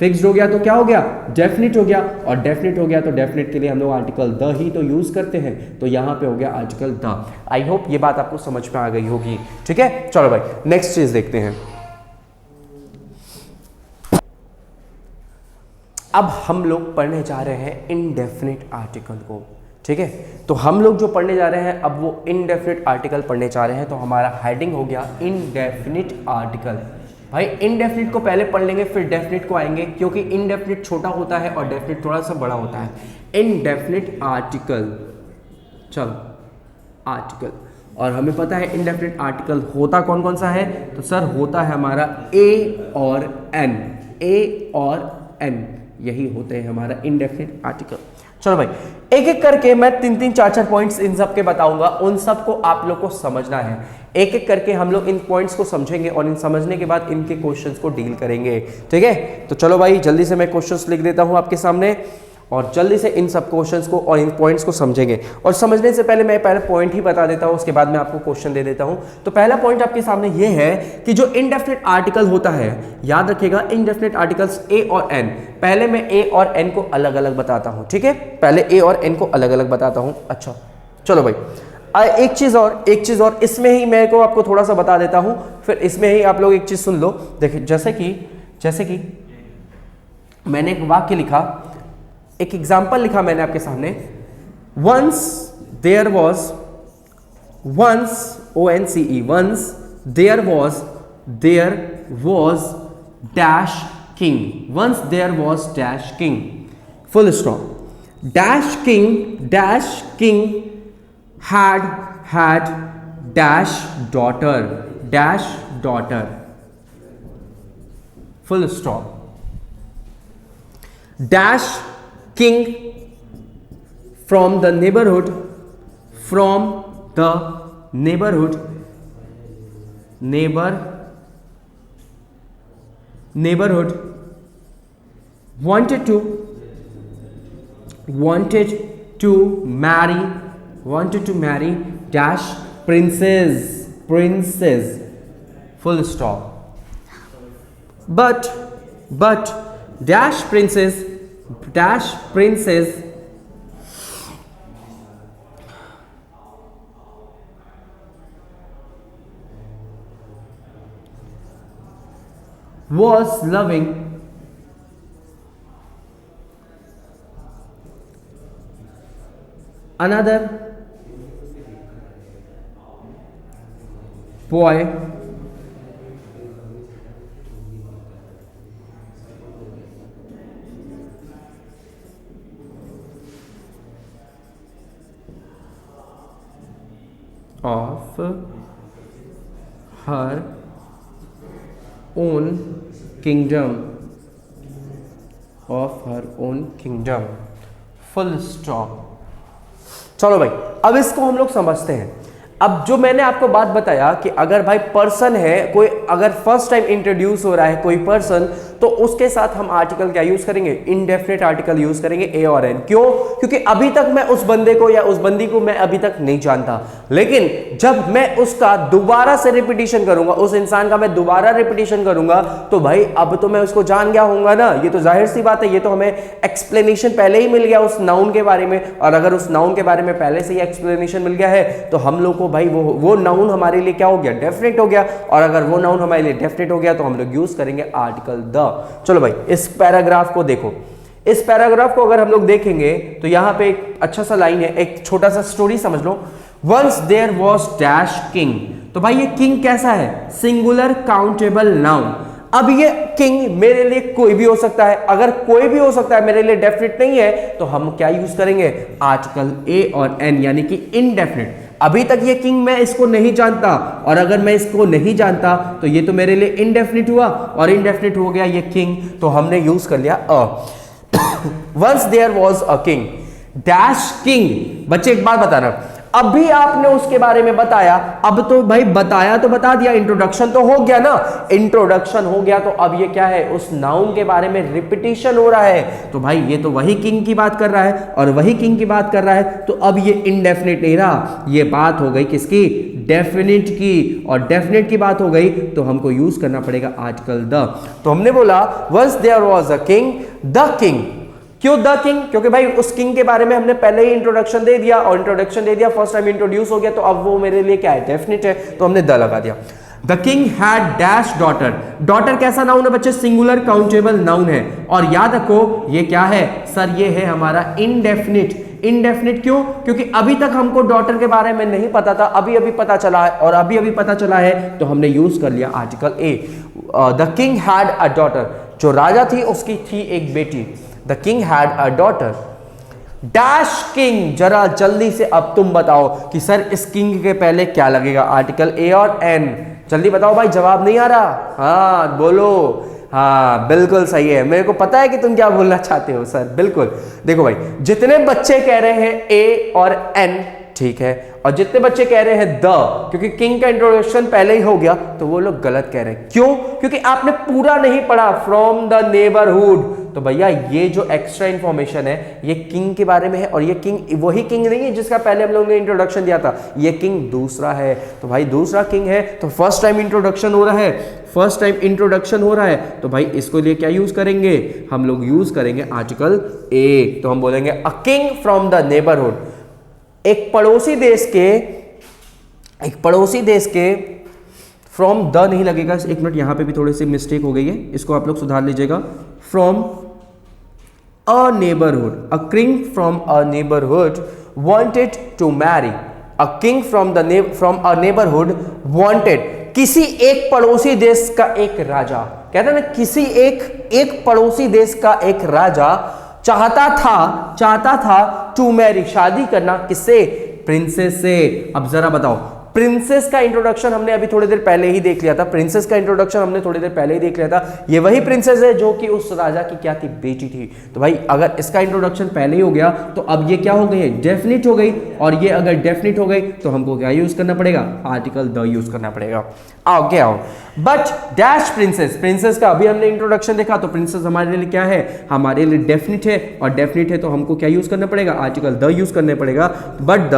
फिक्स्ड हो गया तो क्या हो गया? डेफिनेट हो गया। और डेफिनेट हो गया तो डेफिनेट के लिए हम लोग आर्टिकल द ही तो यूज करते हैं, तो यहां पे हो गया आर्टिकल द। आई होप ये बात आपको समझ में आ गई होगी, ठीक है। चलो भाई नेक्स्ट चीज देखते हैं। अब हम लोग पढ़ने जा रहे हैं इनडेफिनिट आर्टिकल को, ठीक है। तो हम लोग जो पढ़ने जा रहे हैं अब वो इनडेफिनिट आर्टिकल पढ़ने जा रहे हैं, तो हमारा हेडिंग हो गया इनडेफिनिट आर्टिकल। भाई इनडेफिनिट को पहले पढ़ लेंगे फिर डेफिनिट को आएंगे, क्योंकि इनडेफिनिट छोटा होता है और डेफिनिट थोड़ा सा बड़ा होता है। इनडेफिनिट आर्टिकल, चलो आर्टिकल, और हमें पता है इनडेफिनिट आर्टिकल होता कौन कौन सा है, तो सर होता है हमारा ए और एन, ए और एन, यही होते हैं हमारा इनडेफिनिट आर्टिकल। चलो भाई एक एक करके मैं 3-3 4-4 पॉइंट्स इन सब के बताऊंगा, उन सब को आप लोग को समझना है। एक एक करके हम लोग इन पॉइंट्स को समझेंगे और इन समझने के बाद इनके क्वेश्चंस को डील करेंगे, ठीक है। तो चलो भाई जल्दी से मैं क्वेश्चंस लिख देता हूं आपके सामने और जल्दी से इन सब क्वेश्चंस को और इन पॉइंट्स को समझेंगे। और समझने से पहले मैं पहले पॉइंट ही बता देता हूं, उसके बाद मैं आपको क्वेश्चन दे देता हूं। तो पहला पॉइंट आपके सामने ये है कि जो इनडेफिनिट आर्टिकल होता है, याद रखिएगा इनडेफिनिट आर्टिकल्स ए और एन, पहले मैं ए और एन को अलग अलग बताता हूं, ठीक है, पहले ए और एन को अलग अलग बताता हूं। अच्छा चलो भाई एक चीज और इसमें ही मैं को आपको थोड़ा सा बता देता हूं, फिर इसमें ही आप लोग एक चीज सुन लो। देखिए जैसे कि मैंने एक वाक्य लिखा, एक एग्जाम्पल लिखा मैंने आपके सामने, once there was dash king, once there was dash king, full stop, dash king had dash daughter, full stop, dash king from the neighborhood wanted to marry dash princess, full stop, but dash princess was loving another boy of her own kingdom, full stop। चलो भाई अब इसको हम लोग समझते हैं। अब जो मैंने आपको बात बताया कि अगर भाई पर्सन है कोई, अगर फर्स्ट टाइम इंट्रोड्यूस हो रहा है कोई पर्सन, तो उसके साथ हम आर्टिकल क्या यूज करेंगे, इनडेफिनिट आर्टिकल यूज करेंगे ए और एन। क्यों? क्योंकि अभी तक मैं उस बंदे को या उस बंदी को मैं अभी तक नहीं जानता, लेकिन जब मैं उसका दोबारा से रिपीटिशन करूंगा, उस इंसान का मैं दोबारा रिपीटिशन करूंगा, तो भाई अब तो मैं उसको जान गया होऊंगा ना, ये तो जाहिर सी बात है। ये तो हमें एक्सप्लेनेशन पहले ही मिल गया उस नाउन के बारे में, और अगर उस नाउन के बारे में पहले से ही एक्सप्लेनेशन मिल गया है तो हम लोग को भाई वो नाउन हमारे लिए क्या हो गया, डेफिनेट हो गया। और अगर वो नाउन हमारे लिए डेफिनेट हो गया तो हम लोग यूज करेंगे आर्टिकल द। चलो भाई इस पैराग्राफ को देखो, इस पैराग्राफ को अगर हम लोग देखेंगे तो यहां पे एक अच्छा सा लाइन है, एक छोटा सा स्टोरी समझ लो। Once there was dash king, तो भाई ये किंग कैसा है, सिंगुलर काउंटेबल नाउन। अब ये किंग मेरे लिए कोई भी हो सकता है, अगर कोई भी हो सकता है मेरे लिए डेफिनेट नहीं है तो हम क्या यूज करेंगे, आर्टिकल ए और एन, यानी कि इनडेफिनेट। अभी तक ये किंग मैं इसको नहीं जानता, और अगर मैं इसको नहीं जानता तो ये तो मेरे लिए इनडेफिनिट हुआ, और इनडेफिनिट हो गया ये किंग, तो हमने यूज कर लिया a. Once there was a king dash king. बच्चे एक बात बताना, अभी आपने उसके बारे में बताया, अब तो भाई बताया तो बता दिया, इंट्रोडक्शन तो हो गया ना, इंट्रोडक्शन हो गया तो अब ये क्या है, उस नाउन के बारे में रिपीटिशन हो रहा है। तो भाई ये तो वही किंग की बात कर रहा है और वही किंग की बात कर रहा है, तो अब ये इनडेफिनिट नहीं रहा, ये बात हो गई किसकी, डेफिनिट की। और डेफिनिट की बात हो गई तो हमको यूज करना पड़ेगा आर्टिकल द। तो हमने बोला once there was a king, the king. क्यों द किंग? क्योंकि भाई उस किंग के बारे में हमने पहले ही इंट्रोडक्शन दे दिया, और इंट्रोडक्शन दे दिया, फर्स्ट टाइम इंट्रोड्यूस हो गया, तो अब वो मेरे लिए क्या है, डेफिनेट है, तो हमने द लगा दिया। The king had dash daughter. Daughter कैसा नाउन है बच्चे, सिंगुलर काउंटेबल नाउन है, और याद रखो ये क्या है सर, ये है हमारा इनडेफिनिट। इनडेफिनिट क्यों? क्योंकि अभी तक हमको डॉटर के बारे में नहीं पता था, अभी अभी पता चला है, और अभी अभी पता चला है तो हमने यूज कर लिया article a. The king had a daughter, जो राजा थी उसकी थी एक बेटी। The king had a daughter dash king. जरा जल्दी से अब तुम बताओ कि सर इस किंग के पहले क्या लगेगा, आर्टिकल ए और एन। जल्दी बताओ भाई, जवाब नहीं आ रहा? हाँ बोलो। हाँ बिल्कुल सही है, मेरे को पता है कि तुम क्या बोलना चाहते हो सर, बिल्कुल। देखो भाई, जितने बच्चे कह रहे हैं ए और एन ठीक है, और जितने बच्चे कह रहे हैं द, क्योंकि किंग का इंट्रोडक्शन पहले ही हो गया, तो वो लोग गलत कह रहे हैं। क्यों? क्योंकि आपने पूरा नहीं पढ़ा फ्रॉम द नेबरहुड। तो भैया ये जो एक्स्ट्रा इंफॉर्मेशन है ये किंग के बारे में है, और ये किंग वही किंग नहीं है जिसका पहले हम लोगों ने इंट्रोडक्शन दिया था, ये किंग दूसरा है। तो भाई दूसरा किंग है तो फर्स्ट टाइम इंट्रोडक्शन हो रहा है, फर्स्ट टाइम इंट्रोडक्शन हो रहा है, तो भाई इसको लिए क्या यूज करेंगे हम लोग? यूज करेंगे आर्टिकल ए। तो हम बोलेंगे अ किंग फ्रॉम द नेबरहुड, एक पड़ोसी देश के फ्रॉम द नहीं लगेगा। एक मिनट, यहां पे भी थोड़ी सी मिस्टेक हो गई है, इसको आप लोग सुधार लीजिएगा। From a neighbourhood, a king from a neighbourhood wanted to marry. A king from a neighbourhood wanted, किसी एक पड़ोसी देश का एक राजा, कहते हैं ना, किसी एक पड़ोसी देश का एक राजा चाहता था टू मैरी, शादी करना, किससे? प्रिंसेस से। अब जरा बताओ, प्रिंसेस का इंट्रोडक्शन हमने अभी थोड़ी देर पहले ही देख लिया था, प्रिंसेस का इंट्रोडक्शन हमने थोड़ी देर पहले ही देख लिया था। ये वही प्रिंसेस है जो कि उस राजा की क्या थी? बेटी थी। तो भाई अगर इसका इंट्रोडक्शन पहले ही हो गया तो अब ये क्या हो गई है? डेफिनिट हो गई, और ये अगर डेफिनिट हो गई तो हमको क्या यूज करना पड़ेगा? आर्टिकल द यूज करना पड़ेगा। आओ क्या आओ, बट डैश प्रिंसेस, प्रिंसेस का अभी हमने इंट्रोडक्शन देखा, तो प्रिंसेस हमारे लिए क्या है? हमारे लिए डेफिनिट है, और डेफिनिट है तो हमको क्या यूज करना पड़ेगा? आर्टिकल द यूज करना पड़ेगा। But the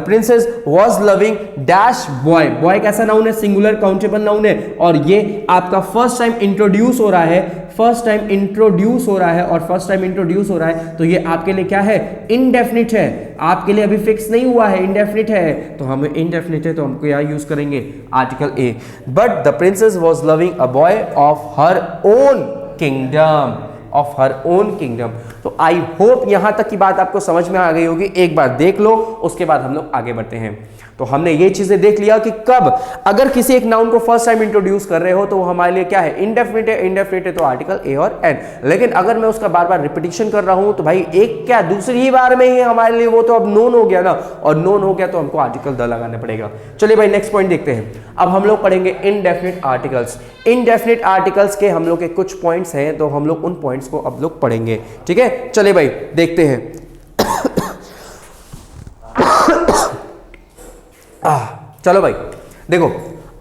princess was loving dash boy. Boy कैसा नाउन है? सिंगुलर काउंटेबल नाउन है, और ये आपका फर्स्ट टाइम इंट्रोड्यूस हो रहा है, फर्स्ट टाइम इंट्रोड्यूस हो रहा है, और फर्स्ट टाइम इंट्रोड्यूस हो रहा है तो ये आपके लिए क्या है? इनडेफिनिट है, आपके लिए अभी फिक्स नहीं हुआ है, इनडेफिनिट है। तो हमें इनडेफिनिट है तो हमको क्या यूज करेंगे? Article a. But the princess was loving a boy of her own kingdom, of her own kingdom. तो आई होप यहां तक की बात आपको समझ में आ गई होगी। एक बार देख लो, उसके बाद हम लोग आगे बढ़ते हैं। तो हमने ये चीजें देख लिया कि कब अगर किसी एक नाउन को फर्स्ट टाइम इंट्रोड्यूस कर रहे हो तो वो हमारे लिए क्या है? इनडेफिनिट है। इनडेफिनिट है तो आर्टिकल ए और एन। लेकिन अगर मैं उसका बार बार रिपीटिशन कर रहा हूं तो भाई एक क्या दूसरी ही बार में ही हमारे लिए वो तो अब नोन हो गया ना, और नोन हो गया तो हमको आर्टिकल द लगाना पड़ेगा। चलिए भाई नेक्स्ट पॉइंट देखते हैं। अब हम लोग पढ़ेंगे इनडेफिनिट आर्टिकल्स। इनडेफिनिट आर्टिकल्स के हम लोग के कुछ पॉइंट्स हैं, तो हम लोग उन पॉइंट्स को अब लोग पढ़ेंगे। ठीक है, चलिए भाई देखते हैं। चलो भाई देखो,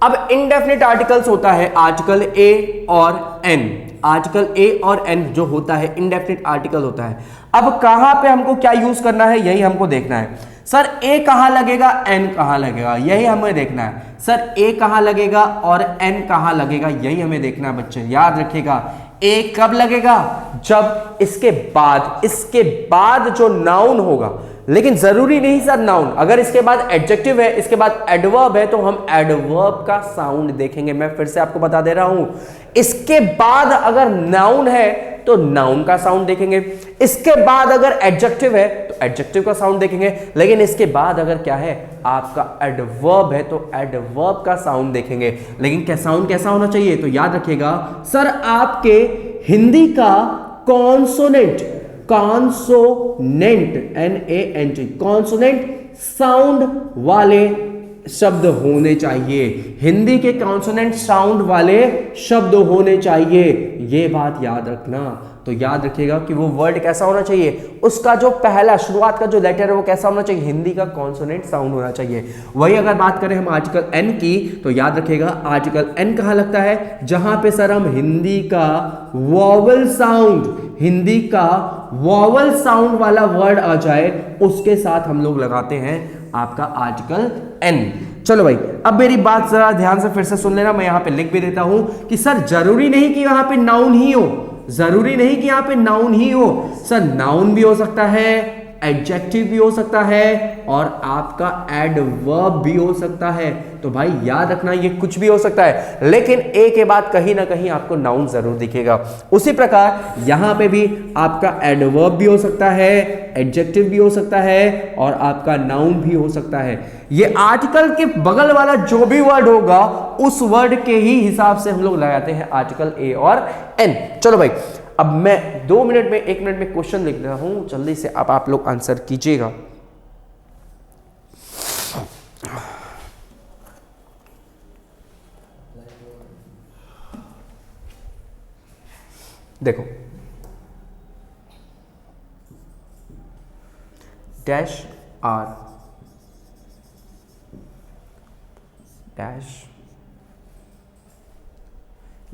अब इनडेफिनिट आर्टिकल्स होता है आर्टिकल ए और एन। आर्टिकल ए और एन जो होता है इनडेफिनिट आर्टिकल होता है। अब कहां पे हमको क्या यूज करना है यही हमको देखना है। सर ए कहां लगेगा, एन कहां लगेगा, यही हमें देखना है। सर ए कहां लगेगा और एन कहां लगेगा, यही हमें देखना है बच्चे। याद रखिएगा, ए कब लगेगा? जब इसके बाद जो नाउन होगा। लेकिन जरूरी नहीं सर नाउन, अगर इसके बाद एडजेक्टिव है, इसके बाद एडवर्ब है, तो हम एडवर्ब का साउंड देखेंगे। मैं फिर से आपको बता दे रहा हूं, इसके बाद अगर नाउन है तो नाउन का साउंड देखेंगे, इसके बाद अगर एडजेक्टिव है तो एडजेक्टिव का साउंड देखेंगे, लेकिन इसके बाद अगर क्या है आपका एडवर्ब है तो एडवर्ब का साउंड देखेंगे। लेकिन क्या साउंड कैसा होना चाहिए? तो याद रखिएगा सर, आपके हिंदी का कॉन्सोनेंट NANT कॉन्सोनेंट साउंड वाले शब्द होने चाहिए। हिंदी के कॉन्सोनेंट साउंड वाले शब्द होने चाहिए, ये बात याद रखना। तो याद रखिएगा कि वो वर्ड कैसा होना चाहिए, उसका जो पहला शुरुआत का जो लेटर है वो कैसा होना चाहिए? हिंदी का कॉन्सोनेंट साउंड होना चाहिए। वही अगर बात करें हम आर्टिकल एन की, तो याद रखिएगा आर्टिकल एन कहां लगता है? जहां पे सर हम हिंदी का वॉवल साउंड वाला वर्ड आ जाए उसके साथ हम लोग लगाते हैं आपका आर्टिकल एन। चलो भाई, अब मेरी बात जरा ध्यान से फिर से सुन लेना। मैं यहां पे लिख भी देता हूं कि सर जरूरी नहीं कि यहां पे नाउन ही हो, जरूरी नहीं कि यहां पे नाउन ही हो। सर नाउन भी हो सकता है, एडजेक्टिव भी हो सकता है और आपका एडवर्ब भी हो सकता है। तो भाई याद रखना ये कुछ भी हो सकता है, लेकिन ए के बाद कहीं ना कहीं आपको नाउन जरूर दिखेगा। उसी प्रकार यहां पे भी आपका एडवर्ब भी हो सकता है, एडजेक्टिव भी हो सकता है और आपका नाउन भी हो सकता है। ये आर्टिकल के बगल वाला जो भी वर्ड होगा उस वर्ड के ही हिसाब से हम लोग लगाते हैं आर्टिकल ए और एन। चलो भाई, अब मैं 2 मिनट में 1 मिनट में क्वेश्चन लिख रहा हूं, जल्दी से अब आप लोग आंसर कीजिएगा। देखो, डैश आर डैश,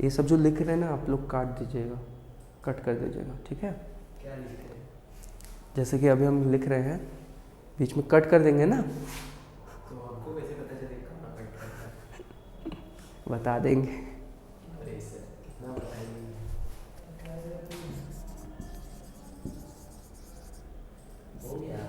ये सब जो लिख रहे हैं ना आप लोग काट दीजिएगा, कट कर दीजिएगा, ठीक है। क्या लिख रहे हैं? जैसे कि अभी हम लिख रहे हैं, बीच में कट कर देंगे ना, तो आपको कैसे पता चलेगा कहाँ कट करना है? बता देंगे। अरे सर कितना बताएंगे? हो गया।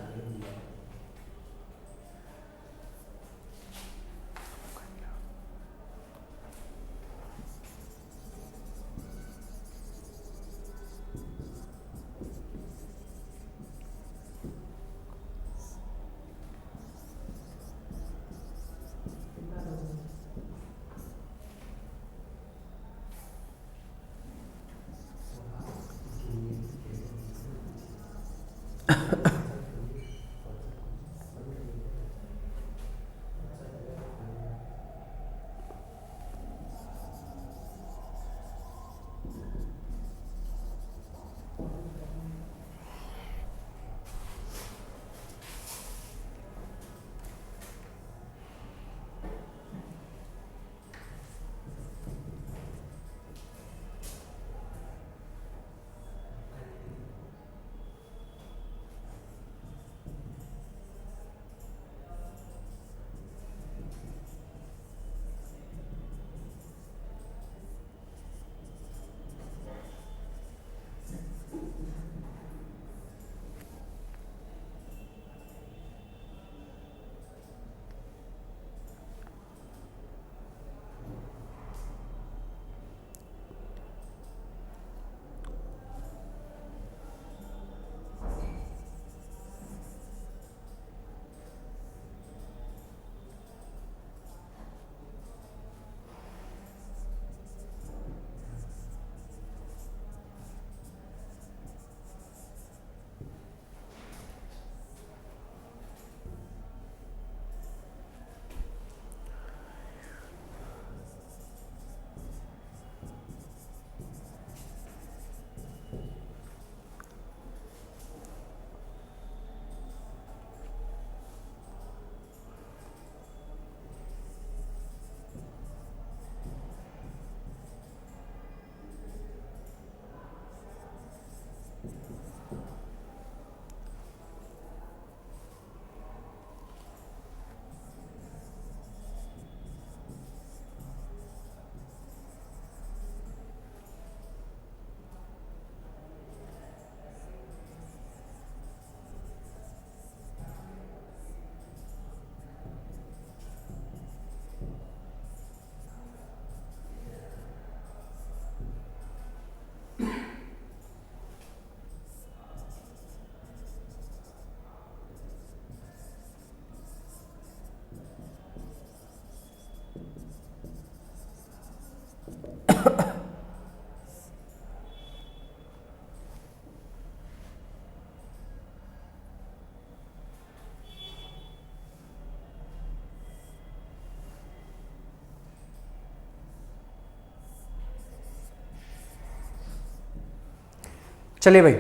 चलिए भाई,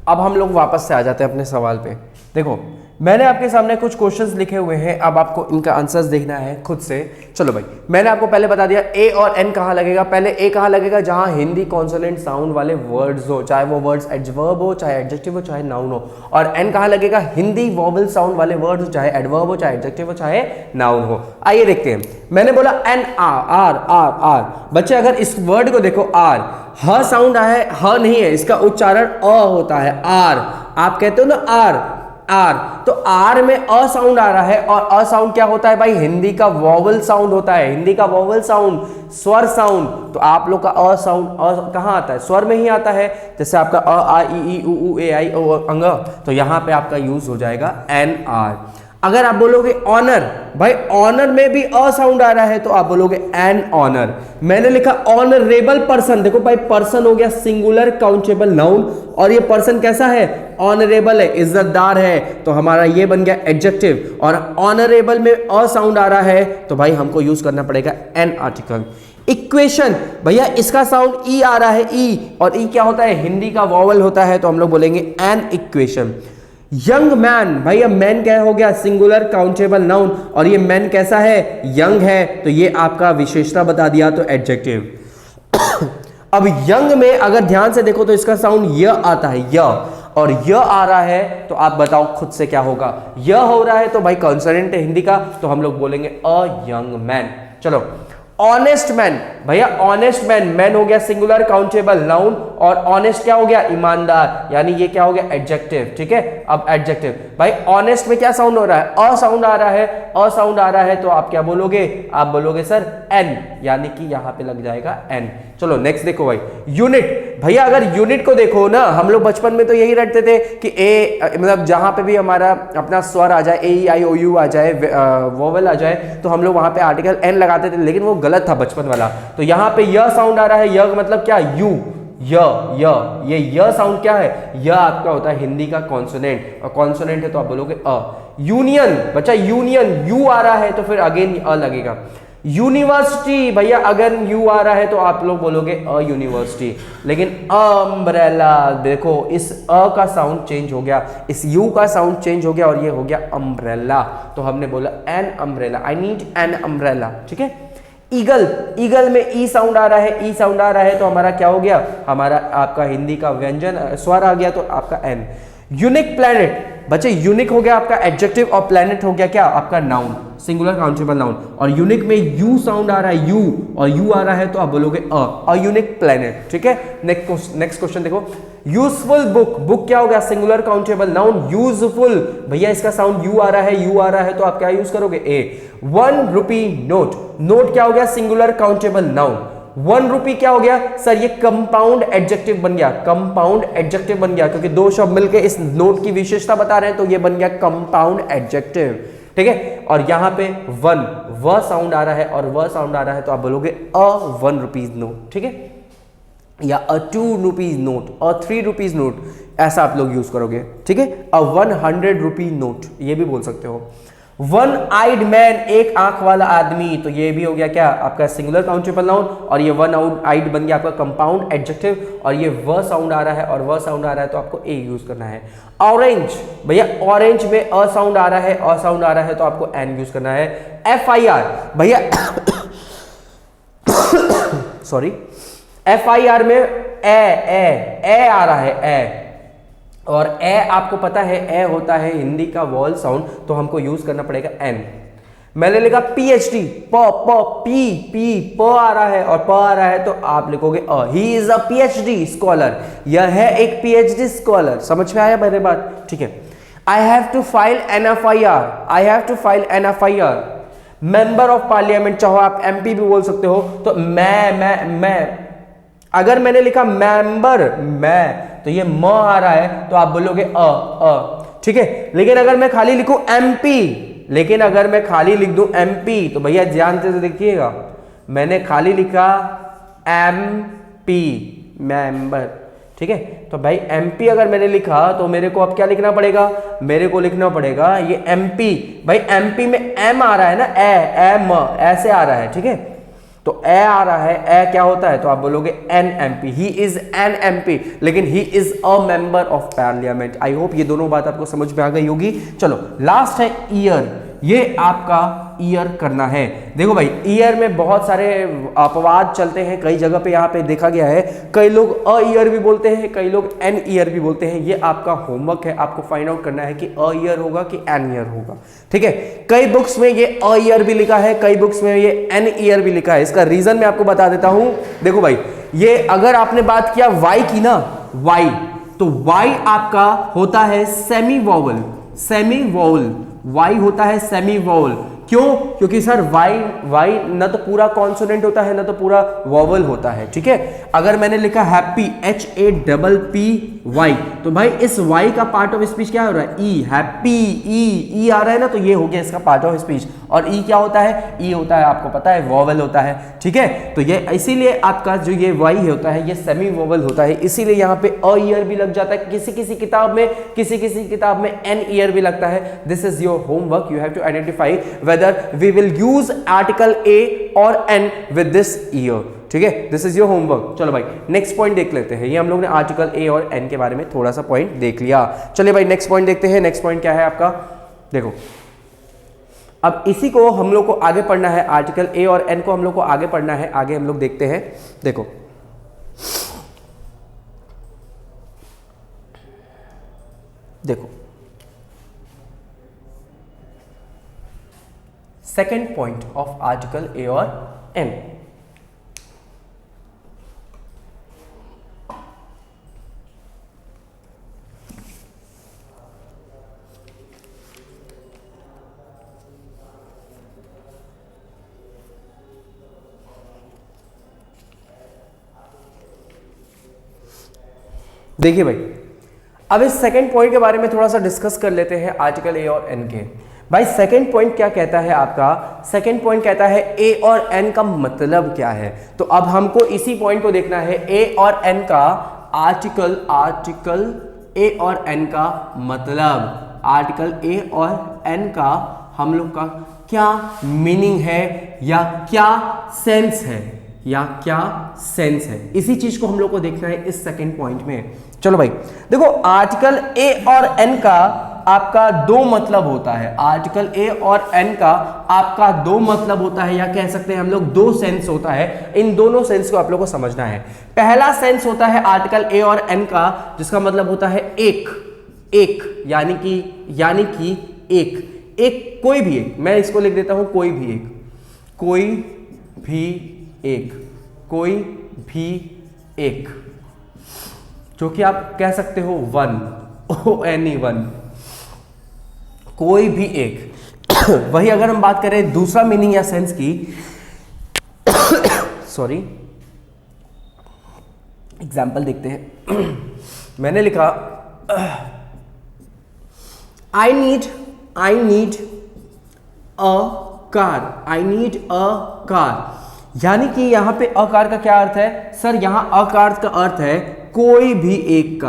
अब हम लोग वापस से आ जाते हैं अपने सवाल पे। देखो, मैंने आपके सामने कुछ क्वेश्चंस लिखे हुए हैं, अब आपको इनका आंसर्स देखना है खुद से। चलो भाई, मैंने आपको पहले बता दिया ए और एन कहाँ लगेगा। पहले ए कहाँ लगेगा, जहां हिंदी कॉन्सोनेंट साउंड वाले वर्ड्स हो, चाहे वो वर्ड्स एडवर्ब हो, चाहे एडजेक्टिव हो, चाहे नाउन हो। और एन कहाँ लगेगा, हिंदी वॉवल साउंड वाले वर्ड्स हो, चाहे एडवर्ब हो, चाहे एडजेक्टिव हो, चाहे नाउन हो। आइए देखते हैं। मैंने बोला एन आर आर आर। बच्चे अगर इस वर्ड को देखो, आर ह साउंड है, ह नहीं है, इसका उच्चारण अ होता है। आर आप कहते हो ना आर, आर, तो आर में अ साउंड आ रहा है, और अ साउंड क्या होता है भाई, हिंदी का वॉवल साउंड होता है, हिंदी का वॉवल साउंड, स्वर साउंड। तो आप लोग का अ साउंड अ कहाँ आता है, स्वर में ही आता है। जैसे आपका अ आ ई उ ए आई ओ अंग, तो यहां पे आपका यूज हो जाएगा एन आर। अगर आप बोलोगे ऑनर, भाई ऑनर में भी अ साउंड आ रहा है, तो आप बोलोगे एन ऑनर। मैंने लिखा ऑनरेबल पर्सन, देखो भाई पर्सन हो गया सिंगुलर काउंटेबल नाउन, और ये पर्सन कैसा है, ऑनरेबल है, इज्जतदार है, तो हमारा ये बन गया एडजेक्टिव। और ऑनरेबल में अ साउंड आ रहा है, तो भाई हमको यूज करना पड़ेगा एन आर्टिकल। इक्वेशन, भैया इसका साउंड ई आ रहा है, ई, और ई क्या होता है, हिंदी का वॉवल होता है, तो हम लोग बोलेंगे एन इक्वेशन। यंग मैन, भैया मैन क्या हो गया, सिंगुलर काउंटेबल नाउन, और ये मैन कैसा है, यंग है, तो ये आपका विशेषता बता दिया, तो एडजेक्टिव। अब यंग में अगर ध्यान से देखो तो इसका साउंड य आता है, य, और य आ रहा है, तो आप बताओ खुद से क्या होगा, य हो रहा है तो भाई कॉन्सोनेंट है हिंदी का, तो हम लोग बोलेंगे अ यंग मैन। चलो ऑनेस्ट मैन, भैया ऑनेस्ट मैन, मैन हो गया सिंगुलर काउंटेबल नाउन, और ऑनेस्ट क्या हो गया, ईमानदार, यानी ये क्या हो गया, एडजेक्टिव। ठीक है, अब एडजेक्टिव, भाई ऑनेस्ट में क्या साउंड हो रहा है, अ साउंड आ रहा है, अ साउंड आ रहा है, तो आप क्या बोलोगे, आप बोलोगे सर एन, यानी कि यहां पे लग जाएगा एन। चलो नेक्स्ट देखो भाई, यूनिट, भैया अगर यूनिट को देखो ना, हम लोग बचपन में तो यही रटते थे कि ए, मतलब जहां पे भी हमारा अपना स्वर आ जाए, ए ई आई ओ यू आ जाए, वोवेल आ जाए, तो हम लोग वहां पे आर्टिकल एन लगाते थे, लेकिन वो गलत था बचपन वाला। तो यहाँ पे य साउंड आ रहा है, य मतलब क्या, यू, ये य साउंड क्या है, य आपका होता है हिंदी का कॉन्सोनेंट, और कॉन्सोनेंट है तो आप बोलोगे अ। यूनियन, बच्चा यूनियन, यू आ रहा है तो फिर अगेन अ लगेगा। यूनिवर्सिटी, भैया अगर यू आ रहा है तो आप लोग बोलोगे अ यूनिवर्सिटी, लेकिन अम्ब्रेला, देखो इस अ का साउंड चेंज हो गया, इस यू का साउंड चेंज हो गया, और ये हो गया अम्ब्रेला, तो हमने बोला an umbrella, I need an umbrella. ठीक है, ईगल, ईगल में ई साउंड आ रहा है, ई साउंड आ रहा है, तो हमारा क्या हो गया, हमारा आपका हिंदी का व्यंजन स्वर आ गया, तो आपका एन। यूनिक प्लैनेट, बच्चे यूनिक हो गया आपका एडजेक्टिव, और प्लैनेट हो गया क्या, आपका नाउन, सिंगुलर काउंटेबल नाउन, और यूनिक में यू साउंड आ रहा है, यू, और यू आ रहा है तो आप बोलोगे अ यूनिक प्लैनेट। ठीक है, नेक्स्ट क्वेश्चन देखो, यूजफुल बुक, बुक क्या हो गया, सिंगुलर काउंटेबल नाउन, यूजफुल, भैया इसका साउंड यू आ रहा है, यू आ रहा है, तो आप क्या यूज करोगे, ए। 1 रुपी नोट, नोट क्या हो गया, सिंगुलर काउंटेबल नाउन, 1 रुपी क्या हो गया सर, ये कंपाउंड एडजेक्टिव बन गया, कंपाउंड एडजेक्टिव बन गया, क्योंकि दो शब्द मिलकर इस नोट की विशेषता बता रहे हैं, तो ये बन गया कंपाउंड एडजेक्टिव। ठीक है, और यहां पे 1 व साउंड आ रहा है, और व साउंड आ रहा है, तो आप बोलोगे अ 1 रुपीज नोट। ठीक है, या अ 2 रुपीज नोट, अ 3 रुपीज नोट, ऐसा आप लोग यूज करोगे। ठीक है, अ 100 रुपी नोट, ये भी बोल सकते हो। 1 आइड मैन, एक आंख वाला आदमी, तो ये भी हो गया क्या, आपका सिंगुलर काउंटेबल नाउन, और ये 1 आइड बन गया आपका कंपाउंड एडजेक्टिव, और ये व साउंड आ रहा है, और व साउंड आ रहा है, तो आपको ए यूज करना है। ऑरेंज, भैया ऑरेंज में अ साउंड आ रहा है, अ साउंड आ रहा है, तो आपको एन यूज करना है। FIR, भैया सॉरी, FIR में ए आ रहा है, ए, और ए आपको पता है ए होता है हिंदी का वॉल साउंड, तो हमको यूज करना पड़ेगा एन। मैंने लिखा PhD, प आ रहा है, और प आ रहा है, तो आप लिखोगे a, he is a PhD scholar, यह है एक PhD स्कॉलर। समझ में आया मेरे बात? ठीक है, I have to file an FIR, I have to file an FIR। Member of parliament, चाहो आप MP भी बोल सकते हो, तो मैं अगर मैंने लिखा मेंबर, मैं, तो ये म आ रहा है, तो आप बोलोगे अ। ठीक है, लेकिन अगर मैं खाली लिखूं MP, लेकिन अगर मैं खाली लिख दूं MP, तो भैया ध्यान से देखिएगा, मैंने खाली लिखा MP, मेंबर। ठीक है, तो भाई MP अगर मैंने लिखा, तो मेरे को अब क्या लिखना पड़ेगा, मेरे को लिखना पड़ेगा ये MP, भाई MP में M आ रहा है ना, M ऐसे आ रहा है। ठीक है, तो ए आ रहा है, ए क्या होता है, तो आप बोलोगे an MP, he is an MP, लेकिन he is a member of parliament. I hope ये दोनों बात आपको समझ में आ गई होगी। चलो लास्ट है ईयर, ये आपका ईयर करना है। देखो भाई, ईयर में बहुत सारे अपवाद चलते हैं, कई जगह पे यहाँ पे देखा गया है, कई लोग अ ईयर भी बोलते हैं, कई लोग एन ईयर भी बोलते हैं। ये आपका होमवर्क है, आपको फाइंड आउट करना है कि अ ईयर होगा कि एन ईयर होगा। ठीक है, कई बुक्स में ये अ ईयर भी लिखा है, कई बुक्स में ये एन ईयर भी लिखा है। इसका रीजन मैं आपको बता देता हूं। देखो भाई, ये अगर आपने बात किया वाई की ना, वाई, तो वाई आपका होता है semi vowel, semi vowel, Y होता है सेमी वोवल। क्यों? क्योंकि सर वाई न तो पूरा कॉन्सोनेंट होता है ना तो पूरा वोवल होता है, ठीक है। अगर मैंने लिखा हैप्पी HAPPY, तो भाई इस वाई का पार्ट ऑफ स्पीच क्या हो रहा है? ई, हैप्पी, ई आ रहा है ना, तो ये हो गया इसका पार्ट ऑफ स्पीच। और ई क्या होता है? ई होता है, आपको पता है, वोवल होता है, ठीक है। तो ये इसीलिए आपका जो ये वाई होता है ये सेमी वोवल होता है, इसीलिए यहाँ पे अ ईयर भी लग जाता है किसी किसी किताब में, किसी किसी किताब में एन ईयर भी लगता है। This is your homework, you have to identify whether we will use article a और एन विद दिस ईयर, ठीक है। This is your homework. चलो भाई नेक्स्ट पॉइंट देख लेते हैं। ये हम लोग ने आर्टिकल ए और एन के बारे में थोड़ा सा पॉइंट देख लिया। चलिए भाई नेक्स्ट पॉइंट देखते हैं। नेक्स्ट पॉइंट क्या है आपका? देखो अब इसी को हम लोग को आगे पढ़ना है, आर्टिकल ए और एन को हम लोग को आगे पढ़ना है। आगे हम लोग देखते हैं। देखो देखो second point of article a और एन। देखिए भाई अब इस सेकंड पॉइंट के बारे में थोड़ा सा डिस्कस कर लेते हैं, आर्टिकल ए और एन के। भाई सेकंड पॉइंट क्या कहता है आपका? सेकंड पॉइंट कहता है ए और एन का मतलब क्या है। तो अब हमको इसी पॉइंट को देखना है, ए और एन का आर्टिकल ए और एन का मतलब, आर्टिकल ए और एन का हम लोग का क्या मीनिंग है या क्या सेंस है, या क्या सेंस है, इसी चीज को हम लोग को देखना है इस सेकंड पॉइंट में। चलो भाई देखो आर्टिकल ए और एन का आपका दो मतलब होता है, आर्टिकल ए और एन का आपका दो मतलब होता है, या कह सकते हैं हम लोग दो सेंस होता है। इन दोनों सेंस को आप लोग को समझना है। पहला सेंस होता है आर्टिकल ए और एन का जिसका मतलब होता है एक यानी कि एक कोई भी एक, मैं इसको लिख देता हूं कोई भी एक, जो कि आप कह सकते हो वन, ONE, कोई भी एक। वही अगर हम बात करें दूसरा मीनिंग या सेंस की, सॉरी एग्जाम्पल देखते हैं। मैंने लिखा आई नीड अ कार, यानी कि यहां पे अकार का क्या अर्थ है सर? यहां अकार का अर्थ है कोई भी एक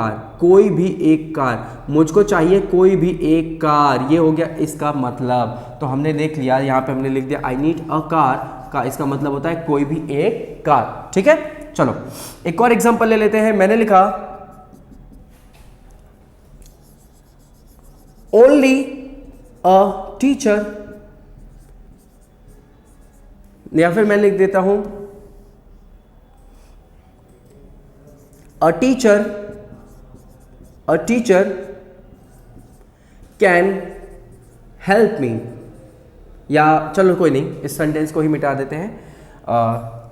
कार, मुझको चाहिए कोई भी एक कार, ये हो गया इसका मतलब। तो हमने देख लिया, यहां पे हमने लिख दिया आई नीड अ कार का इसका मतलब होता है कोई भी एक कार, ठीक है। चलो एक और एग्जांपल ले लेते हैं। मैंने लिखा ओनली अ टीचर, या फिर मैं लिख देता हूं a teacher can help me, या चलो कोई नहीं इस सेंटेंस को ही मिटा देते हैं।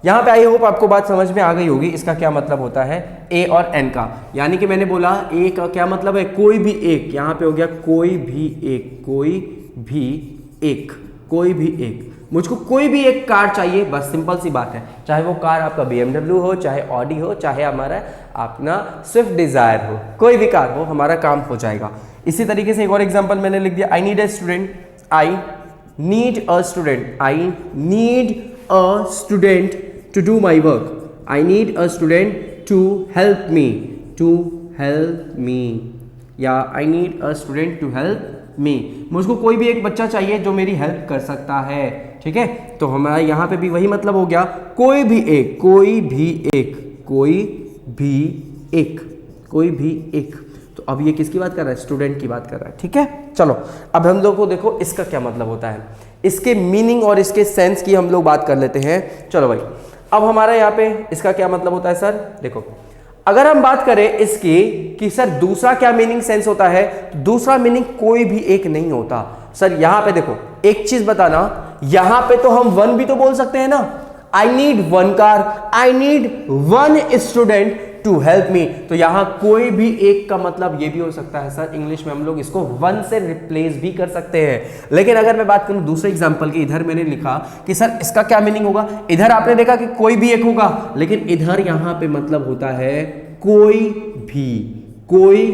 यहां पे आई होप आपको बात समझ में आ गई होगी इसका क्या मतलब होता है ए और एन का। यानी कि मैंने बोला ए का क्या मतलब है? कोई भी एक, यहां पे हो गया कोई भी एक, मुझको कोई भी एक कार चाहिए, बस सिंपल सी बात है। चाहे वो कार आपका BMW हो, चाहे ऑडी हो, चाहे हमारा अपना स्विफ्ट डिजायर हो, कोई भी कार हो, हमारा काम हो जाएगा। इसी तरीके से एक और एग्जांपल मैंने लिख दिया I need a student to do my work, I need a student to help me, या I need a student to help me, मुझको कोई भी एक बच्चा चाहिए जो मेरी हेल्प कर सकता है, ठीक है। तो हमारा यहाँ पे भी वही मतलब हो गया कोई भी एक। तो अब ये किसकी बात कर रहा है? स्टूडेंट की बात कर रहा है, ठीक है। चलो अब हम लोग को देखो इसका क्या मतलब होता है, इसके मीनिंग और इसके सेंस की हम लोग बात कर लेते हैं। चलो भाई अब हमारा यहाँ पे इसका क्या मतलब होता है सर? देखो अगर हम बात करें इसकी कि सर दूसरा क्या मीनिंग सेंस होता है, तो दूसरा मीनिंग कोई भी एक नहीं होता सर। यहां पे देखो एक चीज बताना, यहां पे तो हम वन भी तो बोल सकते हैं ना, I need one car, I need one student to help me. तो यहां कोई भी एक का मतलब ये भी हो सकता है सर, इंग्लिश में हम लोग इसको वन से रिप्लेस भी कर सकते हैं। लेकिन अगर मैं बात करूं दूसरे एग्जांपल की, इधर मैंने लिखा कि सर इसका क्या मीनिंग होगा, इधर आपने देखा कि कोई भी एक होगा, लेकिन इधर यहां पे मतलब होता है कोई भी, कोई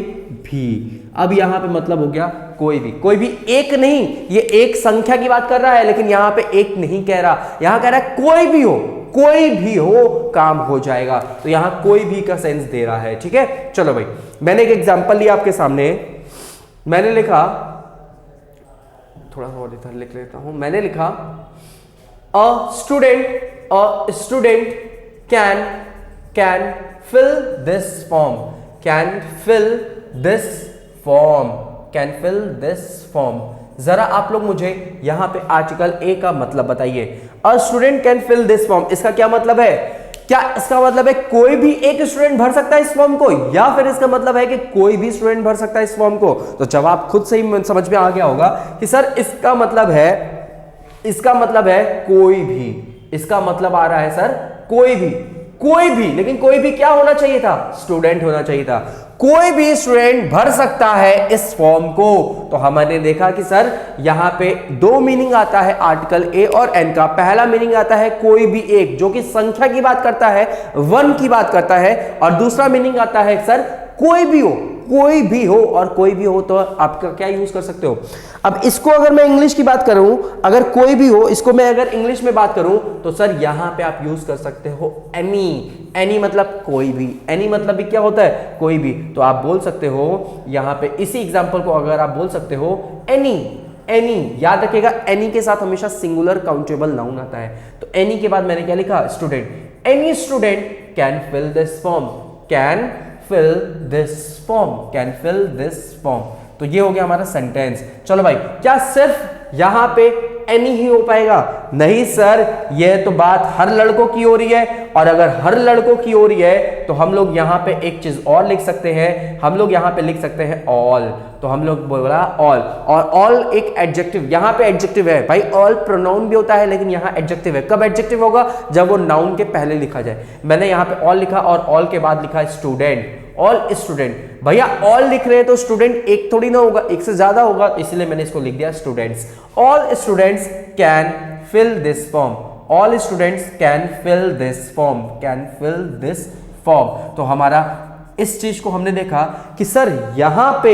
भी। अब यहां पे मतलब हो गया कोई भी एक नहीं, ये एक संख्या की बात कर रहा है, लेकिन यहां पे एक नहीं कह रहा, यहां कह रहा है कोई भी हो, कोई भी हो काम हो जाएगा। तो यहां कोई भी का सेंस दे रहा है, ठीक है। चलो भाई, मैंने एक एग्जांपल लिया आपके सामने, मैंने लिखा, थोड़ा सा और इधर लिख लेता हूं, मैंने लिखा अ student can fill this form, can fill this form, can fill this form। जरा आप लोग मुझे यहां पे आर्टिकल ए का मतलब बताइए। A student can fill this form, इसका क्या मतलब है? क्या इसका मतलब है कोई भी एक स्टूडेंट भर सकता है इस फॉर्म को, या फिर इसका मतलब है कि कोई भी स्टूडेंट भर सकता है इस फॉर्म को? तो जवाब खुद से ही समझ में आ गया होगा कि सर इसका मतलब है कोई भी, इसका मतलब आ रहा है सर कोई भी, लेकिन कोई भी क्या होना चाहिए था? स्टूडेंट होना चाहिए था। कोई भी स्टूडेंट भर सकता है इस फॉर्म को। तो हमने देखा कि सर यहां पे दो मीनिंग आता है आर्टिकल ए और एन का। पहला मीनिंग आता है कोई भी एक, जो कि संख्या की बात करता है, वन की बात करता है, और दूसरा मीनिंग आता है सर कोई भी हो, और कोई भी हो तो आपका क्या यूज कर सकते हो। अब इसको अगर मैं इंग्लिश की बात करूं, अगर कोई भी हो, इसको मैं अगर इंग्लिश में बात करूं तो सर यहां पे आप यूज कर सकते हो एनी मतलब कोई भी, एनी मतलब भी क्या होता है? कोई भी। तो आप बोल सकते हो यहां पे इसी एग्जांपल को अगर आप बोल सकते हो एनी, याद रखिएगा एनी के साथ हमेशा सिंगुलर काउंटेबल नाउन आता है। तो एनी के बाद मैंने क्या लिखा? Student. Any student can fill this form, can fill this form। तो ये हो गया हमारा सेंटेंस। चलो भाई, क्या सिर्फ यहां पे एनी ही हो पाएगा? नहीं सर, ये तो बात हर लड़कों की हो रही है, और अगर हर लड़कों की हो रही है तो हम लोग यहां पे एक चीज और लिख सकते हैं, हम लोग यहां पे लिख सकते हैं ऑल। तो हम लोग बोला ऑल, और ऑल एक एडजेक्टिव, यहां पे एडजेक्टिव है भाई, ऑल प्रोनाउन भी होता है लेकिन यहां एडजेक्टिव है। कब एडजेक्टिव होगा? जब वो नाउन के पहले लिखा जाए। मैंने यहां पे ऑल लिखा और ऑल के बाद लिखा स्टूडेंट, ऑल स्टूडेंट। भैया ऑल लिख रहे हैं तो स्टूडेंट एक थोड़ी ना होगा, एक से ज्यादा होगा, इसलिए मैंने इसको लिख दिया students. All students can fill this form, all students can fill this form, can fill this form. तो हमारा इस चीज को हमने देखा कि सर यहां पे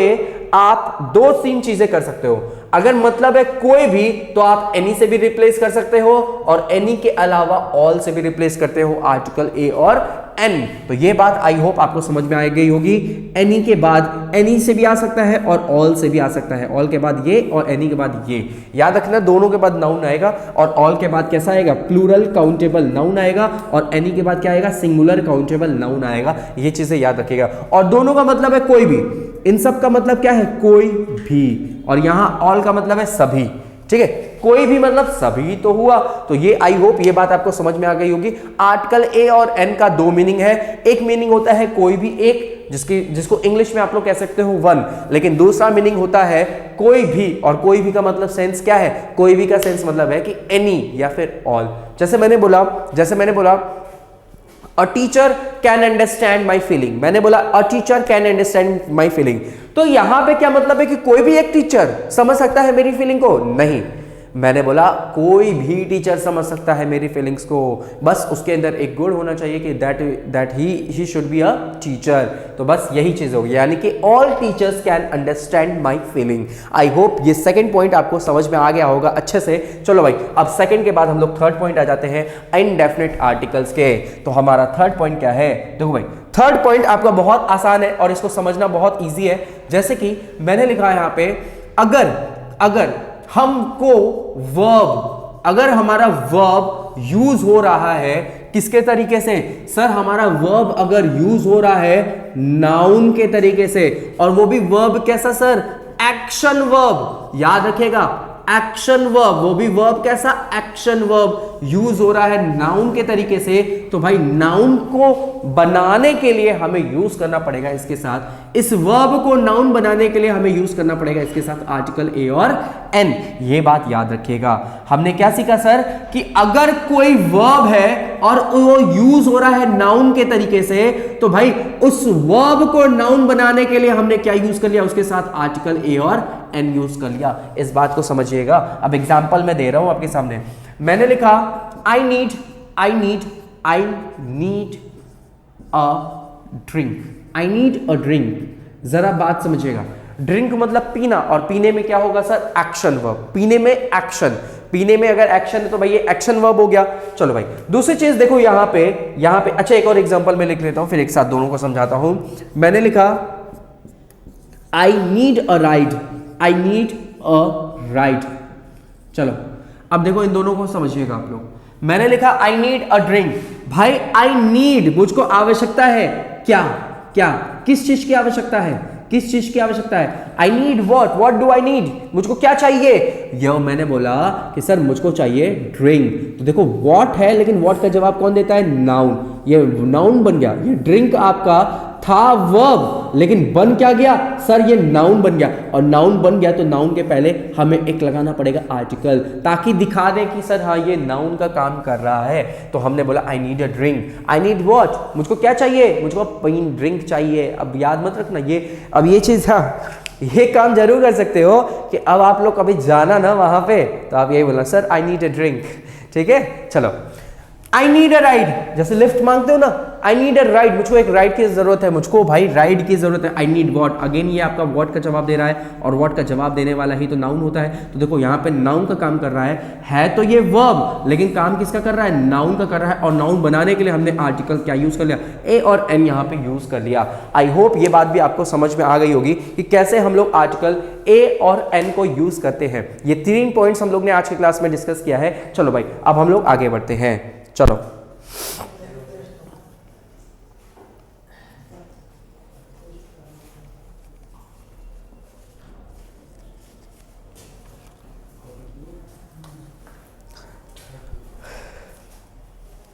आप दो तीन चीजें कर सकते हो। अगर मतलब है कोई भी तो आप एनी से भी रिप्लेस कर सकते हो, और एनी के अलावा ऑल से भी रिप्लेस करते हो, आर्टिकल ए और एन। तो ये बात आई होप आपको समझ में आ गई होगी। एनी के बाद एनी से भी आ सकता है और ऑल से भी आ सकता है, ऑल के बाद ये और एनी के बाद ये। याद रखना दोनों के बाद नाउन आएगा, और ऑल के बाद कैसा आएगा? प्लूरल काउंटेबल नाउन आएगा, और एनी के बाद क्या आएगा? सिंगुलर काउंटेबल नाउन आएगा। ये चीजें याद रखिएगा। और दोनों का मतलब है कोई भी, इन सब का मतलब क्या है? कोई भी, और यहां ऑल का मतलब है सभी। ठीक है, कोई भी मतलब सभी तो हुआ। तो ये आई होप ये बात आपको समझ में आ गई होगी। आर्टिकल ए और एन का दो मीनिंग है। एक मीनिंग होता है कोई भी एक, जिसको इंग्लिश में आप लोग कह सकते हो वन, लेकिन दूसरा मीनिंग होता है कोई भी, और कोई भी का मतलब सेंस क्या है? कोई भी का सेंस मतलब है कि एनी या फिर ऑल। जैसे मैंने बोला a teacher can understand my feeling, मैंने बोला a teacher can understand my feeling. तो यहां पे क्या मतलब है कि कोई भी एक टीचर समझ सकता है मेरी फीलिंग को? नहीं, मैंने बोला कोई भी टीचर समझ सकता है मेरी फीलिंग्स को, बस उसके अंदर एक गुण होना चाहिए कि that he should be a teacher. तो बस यही चीज होगी, यानी कि all teachers can understand my feeling. I hope ये सेकंड पॉइंट आपको समझ में आ गया होगा अच्छे से। चलो भाई, अब सेकंड के बाद हम लोग थर्ड पॉइंट आ जाते हैं, इनडेफिनिट आर्टिकल्स के। तो हमारा थर्ड पॉइंट क्या है? देखो भाई, थर्ड पॉइंट आपका बहुत आसान है और इसको समझना बहुत ईजी है। जैसे कि मैंने लिखा है यहाँ पे, अगर हमको वर्ब, अगर हमारा वर्ब यूज हो रहा है किसके तरीके से? सर हमारा वर्ब अगर यूज हो रहा है नाउन के तरीके से, और वो भी वर्ब कैसा सर? Action verb. याद रखिएगा, एक्शन वर्ब, वो भी वर्ब कैसा? एक्शन वर्ब यूज हो रहा है नाउन के तरीके से। तो भाई नाउन को बनाने के लिए हमें यूज करना पड़ेगा इसके साथ इस वर्ब को नाउन बनाने के लिए हमें यूज करना पड़ेगा इसके साथ आर्टिकल ए और एन। ये बात याद रखिएगा। हमने क्या सीखा सर कि अगर कोई वर्ब है और वो यूज हो रहा है नाउन के तरीके से, तो भाई उस वर्ब को नाउन बनाने के लिए हमने क्या यूज कर लिया, उसके साथ आर्टिकल ए और एन यूज कर लिया। इस बात को समझिएगा। अब एग्जांपल मैं दे रहा हूं आपके सामने। मैंने लिखा आई need a drink. I need a drink. जरा बात समझिएगा। ड्रिंक मतलब पीना, और पीने में क्या होगा सर, एक्शन वर्ब। पीने में एक्शन, पीने में अगर एक्शन है तो भाई ये एक्शन वर्ब हो गया। चलो भाई दूसरी चीज देखो यहां पे अच्छा एक और एग्जांपल मैं लिख लेता हूं, फिर एक साथ दोनों को समझाता हूं। मैंने लिखा आई need a ride. I need a ride. चलो अब देखो इन दोनों को समझिएगा आप लोग। मैंने लिखा आई नीड अ ड्रिंक। भाई आई नीड, मुझको आवश्यकता है। क्या क्या किस चीज की आवश्यकता है, किस चीज की आवश्यकता है? I need what do I need, मुझको क्या चाहिए? ये मैंने बोला कि सर मुझको चाहिए ड्रिंक। तो देखो व्हाट है, लेकिन व्हाट का जवाब कौन देता है, नाउन। ये नाउन बन गया। ये ड्रिंक आपका था वर्ब, लेकिन बन क्या गया सर, ये नाउन बन गया। और नाउन बन गया तो नाउन के पहले हमें एक लगाना पड़ेगा आर्टिकल, ताकि दिखा दे कि सर हाँ ये नाउन का काम कर रहा है। तो हमने बोला आई need a drink. I need what, मुझको क्या चाहिए, मुझको ड्रिंक चाहिए। अब याद मत रखना ये, अब ये चीज, हाँ ये काम जरूर कर सकते हो कि अब आप लोग कभी जाना ना वहां पे, तो आप यही बोलना sir I need a drink. ठीक है, चलो आई नीड अ राइड, जैसे लिफ्ट मांगते हो ना, आई नीड अ राइड, मुझको एक राइड की जरूरत है, मुझको भाई राइड की जरूरत है। आई नीड व्हाट, अगेन ये आपका व्हाट का जवाब दे रहा है, और व्हाट का जवाब देने वाला ही तो नाउन होता है। तो देखो यहाँ पे नाउन का काम कर रहा है तो ये वर्ब, लेकिन काम किसका कर रहा है, नाउन का कर रहा है। और नाउन बनाने के लिए हमने आर्टिकल क्या यूज कर लिया, ए और एन यहाँ पे यूज कर लिया। आई होप ये बात भी आपको समझ में आ गई होगी कि कैसे हम लोग आर्टिकल ए और एन को यूज करते हैं। ये 3 पॉइंट्स हम लोग ने आज की क्लास में डिस्कस किया है। चलो भाई अब हम लोग आगे बढ़ते हैं। चलो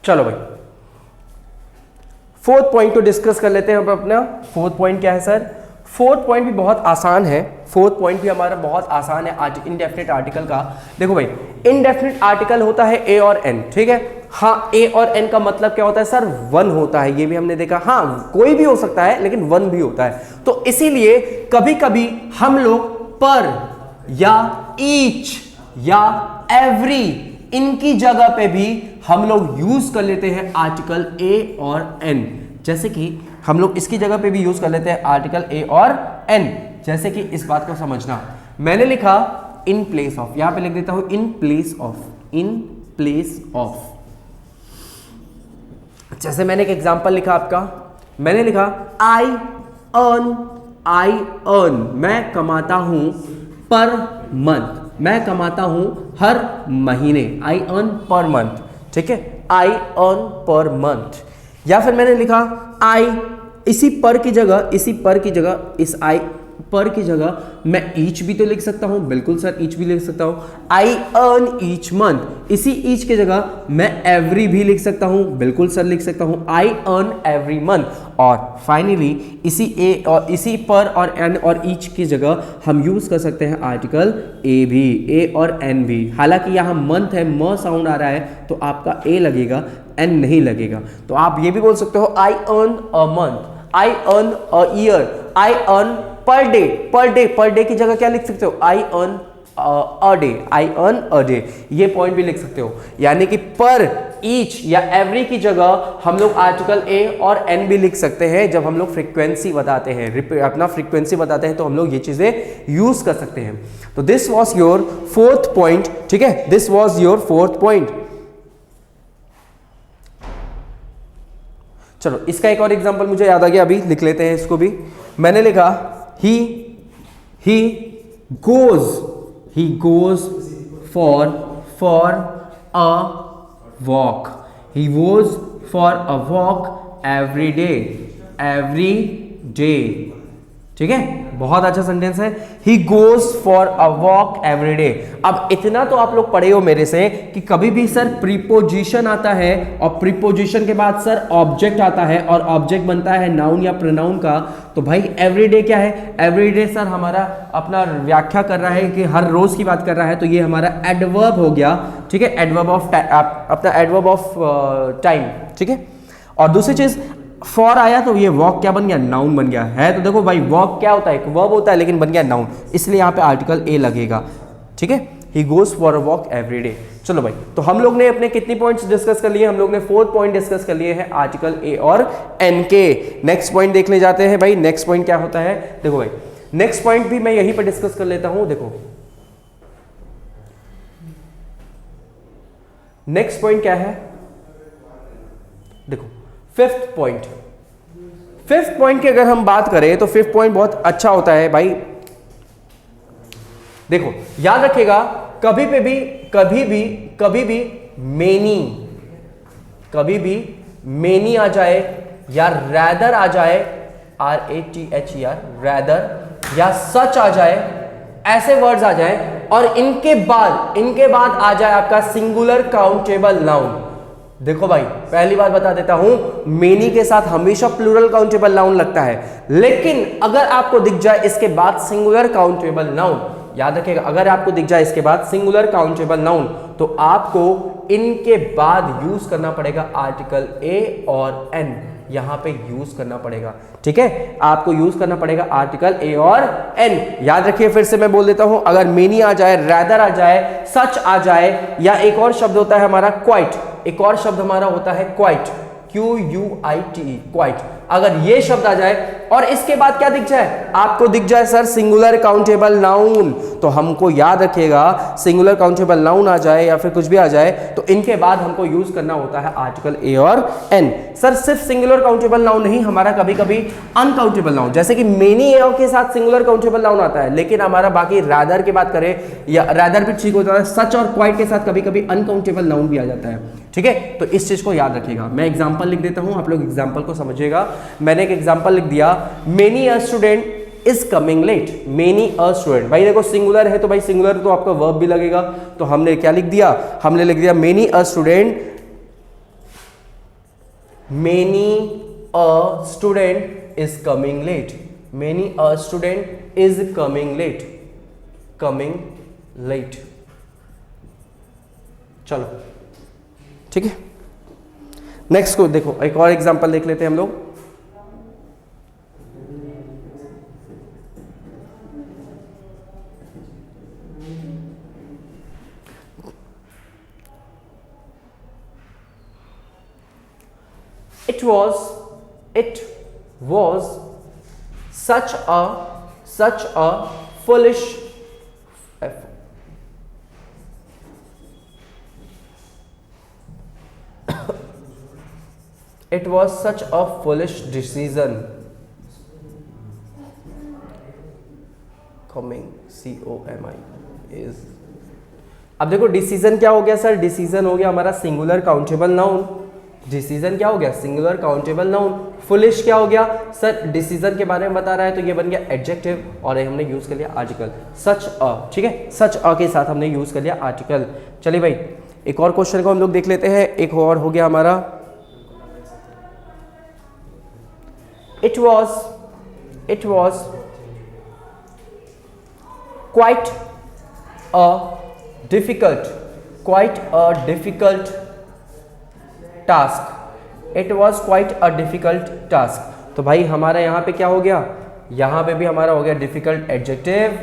चलो भाई 4th पॉइंट को डिस्कस कर लेते हैं। हम अपना 4th पॉइंट क्या है सर, 4th पॉइंट भी बहुत आसान है। 4th पॉइंट भी हमारा बहुत आसान है इनडेफिनिट आर्टिकल का। देखो भाई इनडेफिनिट आर्टिकल होता है ए और एन, ठीक है। हाँ ए और एन का मतलब क्या होता है सर, वन होता है। ये भी हमने देखा, हाँ कोई भी हो सकता है लेकिन वन भी होता है। तो इसीलिए कभी कभी हम लोग पर या ईच या एवरी, इनकी जगह पे भी हम लोग यूज कर लेते हैं आर्टिकल ए और एन। जैसे कि हम लोग इसकी जगह पे भी यूज कर लेते हैं आर्टिकल ए और एन। जैसे कि इस बात को समझना, मैंने लिखा इन प्लेस ऑफ, यहां पे लिख देता हूं in place of, in place of. जैसे मैंने एक एग्जांपल लिखा आपका, मैंने लिखा आई अर्न, मैं कमाता हूं पर मंथ, मैं कमाता हूं हर महीने। आई अर्न पर मंथ, ठीक है, आई अर्न पर मंथ। या फिर मैंने लिखा आई, इसी पर की जगह इस आई पर की जगह मैं ईच भी तो लिख सकता हूं, बिल्कुल सर ईच भी लिख सकता हूं। आई अर्न ईच मंथ, इसी ईच की जगह मैं एवरी भी लिख सकता हूं, बिल्कुल सर लिख सकता हूं। I earn every month. और फाइनली इसी ए और इसी पर और एन और ईच की जगह हम यूज कर सकते हैं आर्टिकल ए भी, ए और एन भी। हालांकि यहाँ मंथ है, म साउंड आ रहा है तो आपका ए लगेगा, एन नहीं लगेगा। तो आप ये भी बोल सकते हो I earn a month, I earn a year, I earn per day. Per day की जगह क्या लिख सकते हो, I earn a day, I earn a day. ये पॉइंट भी लिख सकते हो। यानी कि पर, ईच या एवरी की जगह हम लोग आर्टिकल ए और एन भी लिख सकते हैं। जब हम लोग फ्रीक्वेंसी बताते हैं, अपना फ्रीक्वेंसी बताते हैं, तो हम लोग ये चीजें यूज कर सकते हैं। तो this was your 4th point, ठीक है, this was your 4th point. चलो इसका एक और एग्जांपल मुझे याद आ गया, अभी लिख लेते हैं इसको भी। मैंने लिखा he goes for a walk, he goes for a walk every day, ठीक है। बहुत अच्छा सेंटेंस है। He goes for a walk every day. अब इतना तो आप लोग पढ़े हो मेरे से कि कभी भी सर प्रीपोजिशन आता है और प्रीपोजिशन के बाद सर ऑब्जेक्ट आता है और ऑब्जेक्ट बनता है नाउन या प्रोनाउन का। तो भाई एवरीडे क्या है? एवरीडे सर हमारा अपना व्याख्या कर रहा है कि हर रोज की बात कर रहा है, तो ये हमारा एडवर्ब हो गया, ठीक है, एडवर्ब ऑफ अपना एडवर्ब ऑफ टाइम, ठीक है। और दूसरी चीज फॉर आया तो ये वॉक क्या बन गया? नाउन बन गया है। तो देखो भाई वॉक क्या होता है? एक वर्ब होता है लेकिन बन गया नाउन, इसलिए यहाँ पे आर्टिकल ए लगेगा, ठीक है। He goes for a walk every day. चलो भाई, तो हम लोग ने अपने कितनी पॉइंट्स डिस्कस कर लिए? हम लोग ने 4 पॉइंट डिस्कस कर लिए हैं आर्टिकल ए और एन के। नेक्स्ट पॉइंट देखने जाते हैं भाई। नेक्स्ट पॉइंट क्या होता है? देखो भाई, नेक्स्ट पॉइंट भी मैं यहीं पर डिस्कस कर लेता हूं। देखो नेक्स्ट पॉइंट क्या है? देखो फिफ्थ पॉइंट। फिफ्थ पॉइंट की अगर हम बात करें तो फिफ्थ पॉइंट बहुत अच्छा होता है भाई। देखो याद रखिएगा, कभी भी मेनी आ जाए या रैदर आ जाए, RATHER रैदर, या सच आ जाए, ऐसे वर्ड्स आ जाए और इनके बाद आ जाए आपका सिंगुलर काउंटेबल नाउन। देखो भाई पहली बात बता देता हूं, मेनी के साथ हमेशा प्लूरल काउंटेबल नाउन लगता है, लेकिन अगर आपको दिख जाए इसके बाद सिंगुलर काउंटेबल नाउन, याद रखिएगा, अगर आपको दिख जाए इसके बाद सिंगुलर काउंटेबल नाउन, तो आपको इनके बाद यूज करना पड़ेगा आर्टिकल ए और एन, यहां पे यूज करना पड़ेगा, ठीक है। आपको यूज करना पड़ेगा आर्टिकल ए और एन। याद रखिए, फिर से मैं बोल देता हूं, अगर मेनी आ जाए, रैदर आ जाए, सच आ जाए, या एक और शब्द होता है हमारा क्वाइट, एक और शब्द हमारा होता है क्वाइट, QUITE, क्वाइट, अगर ये शब्द आ जाए और इसके बाद क्या दिख जाए? आपको दिख जाए सर सिंगुलर काउंटेबल नाउन, तो हमको याद रखिएगा सिंगुलर काउंटेबल नाउन आ जाए या फिर कुछ भी आ जाए तो इनके बाद हमको यूज करना होता है आर्टिकल ए और एन। सर सिर्फ सिंगुलर काउंटेबल नाउन नहीं, हमारा कभी कभी अनकाउंटेबल नाउन, जैसे कि मेनी के साथ सिंगुलर काउंटेबल नाउन आता है, लेकिन हमारा बाकी रैदर की बात करें, या रैदर भी ठीक होता है, सच और क्वाइट के साथ कभी कभी अनकाउंटेबल नाउन भी आ जाता है, ठीक है। तो इस चीज को याद रखिएगा। मैं एग्जांपल लिख देता हूं, आप लोग एग्जांपल को समझिएगा। मैंने एक एग्जांपल लिख दिया, many a student is coming late. Many a student, भाई देखो सिंगुलर है तो भाई सिंगुलर तो आपका वर्ब भी लगेगा, तो हमने क्या लिख दिया? हमने लिख दिया many a student is coming late. Many a student is coming late. चलो ठीक है, नेक्स्ट को देखो, एक और एग्जांपल देख लेते हैं हम लोग। It was such a foolish It was such a foolish decision coming COMI is। अब देखो डिसीजन क्या हो गया सर? डिसीजन हो गया हमारा सिंगुलर काउंटेबल नाउन। डिसीजन क्या हो गया? Singular countable noun. फुलिश क्या हो गया सर? डिसीजन के बारे में बता रहा है, तो ये बन गया एडजेक्टिव और हमने यूज कर लिया आर्टिकल सच अ, ठीक है, सच अ के साथ हमने यूज कर लिया आर्टिकल। चलिए भाई एक और क्वेश्चन को हम लोग देख लेते हैं। एक और हो गया हमारा, it was quite a difficult task। It was quite a difficult task। तो भाई हमारा यहाँ पे क्या हो गया? यहाँ पे भी हमारा हो गया डिफिकल्ट एडजेक्टिव,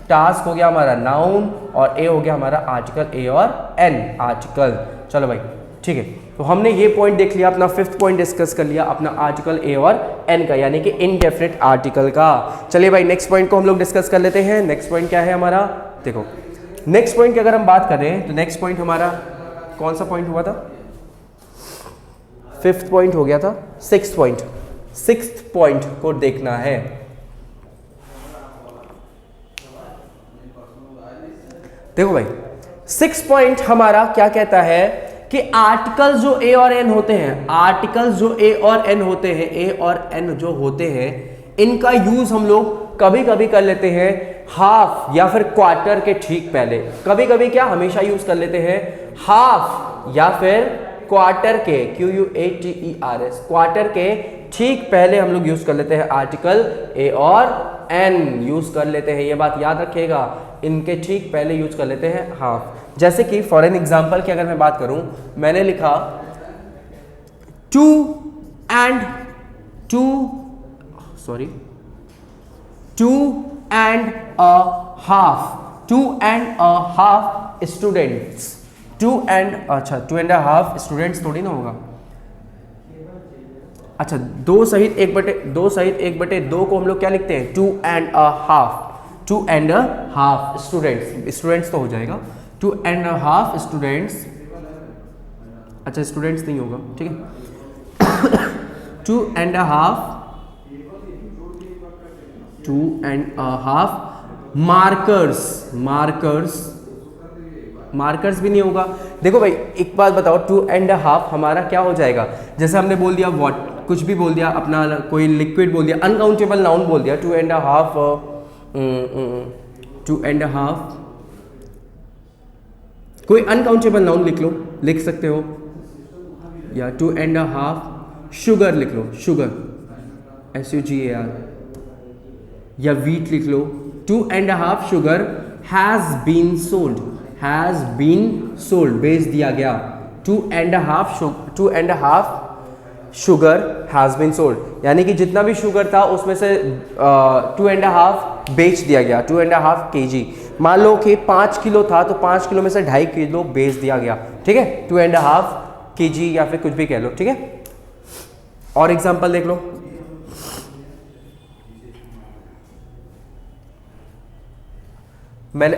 टास्क हो गया हमारा नाउन, और ए हो गया हमारा आर्टिकल ए और एन आर्टिकल। चलो भाई ठीक है, तो हमने ये पॉइंट देख लिया, अपना फिफ्थ पॉइंट डिस्कस कर लिया, अपना आर्टिकल ए और एन का, यानी कि इनडेफिनिट आर्टिकल का। चलिए भाई नेक्स्ट पॉइंट को हम लोग डिस्कस कर लेते हैं। नेक्स्ट पॉइंट क्या है हमारा? देखो नेक्स्ट पॉइंट की अगर हम बात करें तो नेक्स्ट पॉइंट हमारा कौन सा पॉइंट हुआ था? फिफ्थ पॉइंट हो गया था। सिक्स्थ पॉइंट को देखना है। देखो भाई सिक्स्थ पॉइंट हमारा क्या कहता है कि आर्टिकल जो ए और एन होते हैं, आर्टिकल जो ए और एन होते हैं, ए और एन जो होते हैं, इनका यूज हम लोग कभी कभी कर लेते हैं हाफ या फिर क्वार्टर के ठीक पहले। कभी कभी क्या, हमेशा यूज कर लेते हैं हाफ या फिर क्वार्टर के, QUATERS, क्वार्टर के ठीक पहले हम लोग यूज कर लेते हैं आर्टिकल ए और एन यूज कर लेते हैं। ये बात याद रखिएगा, इनके ठीक पहले यूज कर लेते हैं हाफ। जैसे कि फॉर एन एग्जांपल की अगर मैं बात करूं, मैंने लिखा 2 and a half, 2 and a half students, 2 and a half students थोड़ी ना होगा, अच्छा 2 सहित 1/2 को हम लोग क्या लिखते हैं, 2 and a half स्टूडेंट्स तो हो जाएगा, 2 and a half स्टूडेंट्स, अच्छा स्टूडेंट्स नहीं होगा, ठीक है 2 and a half मार्कर्स भी नहीं होगा। देखो भाई एक बात बताओ, 2 and a half हमारा क्या हो जाएगा, जैसे हमने बोल दिया कुछ भी बोल दिया, अपना कोई लिक्विड बोल दिया, अनकाउंटेबल नाउन बोल दिया, 2 and a half, 2 and a half, कोई अनकाउंटेबल नाउन लिख सकते हो, या 2 and a half शुगर लिख लो, शुगर SUGAR, या वीट लिख लो, 2 and a half sugar has been sold, बेच दिया गया, 2 and a half sugar has been sold, यानी कि जितना भी शुगर था उसमें से 2 and a half बेच दिया गया, 2 and a half kg। मान लो कि 5 किलो था तो 5 किलो में से 2.5 किलो बेच दिया गया, ठीक है, 2 and a half kg या फिर कुछ भी कह लो, ठीक है। और एग्जांपल देख लो,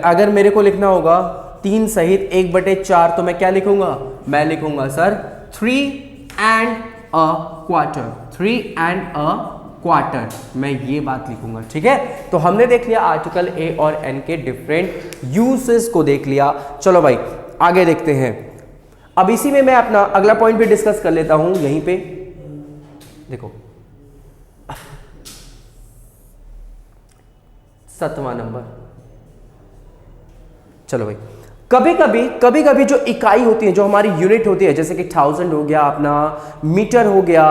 अगर मेरे को लिखना होगा 3 सहित 1/4 तो मैं क्या लिखूंगा, मैं लिखूंगा sir 3 and a quarter, 3 and a quarter, मैं ये बात लिखूंगा, ठीक है। तो हमने देख लिया आर्टिकल ए और एन के डिफरेंट यूसेस को देख लिया। चलो भाई आगे देखते हैं। अब इसी में मैं अपना अगला पॉइंट भी डिस्कस कर लेता हूं, यहीं पे देखो 7वां नंबर। चलो भाई, कभी कभी जो इकाई होती है, जो हमारी यूनिट होती है, जैसे कि 1000 हो गया, अपना मीटर हो गया,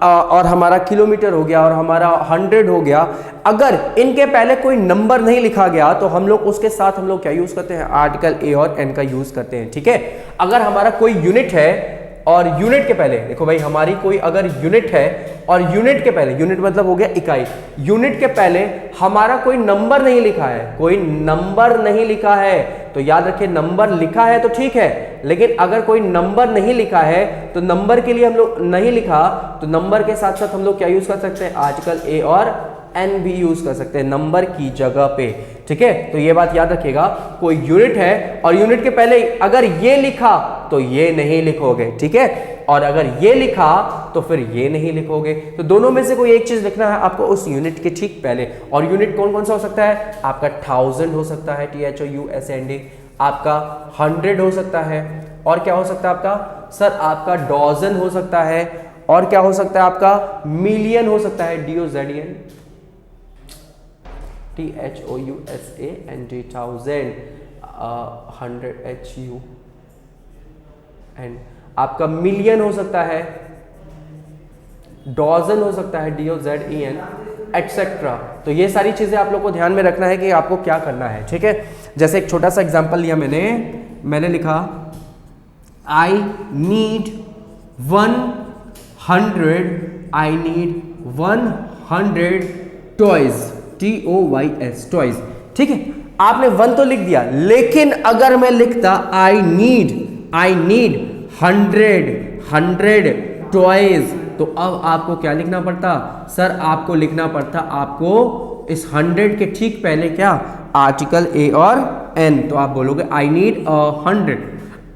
और हमारा किलोमीटर हो गया, और हमारा 100 हो गया, अगर इनके पहले कोई नंबर नहीं लिखा गया तो हम लोग उसके साथ हम लोग क्या यूज करते हैं, आर्टिकल ए और एन का यूज करते हैं, ठीक है। अगर हमारा कोई यूनिट है और यूनिट के पहले, देखो भाई हमारी कोई अगर यूनिट है और यूनिट के पहले, यूनिट मतलब हो गया इकाई, यूनिट के पहले हमारा कोई नंबर नहीं लिखा है, कोई नंबर नहीं लिखा है, तो याद रखिए नंबर लिखा है तो ठीक है, लेकिन अगर कोई नंबर नहीं लिखा है तो नंबर के लिए हम लोग नहीं लिखा, तो नंबर के साथ साथ हम लोग क्या यूज कर सकते हैं, आर्टिकल ए और एन भी यूज कर सकते हैं नंबर की जगह पे, ठीक है। तो ये बात याद रखिएगा, कोई यूनिट है और यूनिट के पहले अगर ये लिखा तो ये नहीं लिखोगे, ठीक है, और अगर ये लिखा तो फिर ये नहीं लिखोगे। तो दोनों में से कोई एक चीज लिखना है आपको उस यूनिट के ठीक पहले। और यूनिट कौन कौन सा हो सकता है, आपका 1000 हो सकता है, THOUSAND, आपका 100 हो सकता है, और क्या हो सकता है आपका, सर आपका डॉजन हो सकता है, और क्या हो सकता है आपका, मिलियन हो सकता है, DOZN, THOUSAND, 1000, 100 HU, एंड आपका मिलियन हो सकता है, डॉजन हो सकता है, DOZEN, एटसेट्रा। तो ये सारी चीजें आप लोग को ध्यान में रखना है कि आपको क्या करना है, ठीक है। जैसे एक छोटा सा एग्जांपल लिया मैंने लिखा I need 100 toys, TOYS, toys, ठीक है। आपने 1 तो लिख दिया, लेकिन अगर मैं लिखता I need 100 टॉयज, तो अब आपको क्या लिखना पड़ता, सर आपको लिखना पड़ता, आपको इस 100 के ठीक पहले क्या, आर्टिकल ए और एन। तो आप बोलोगे I need 100,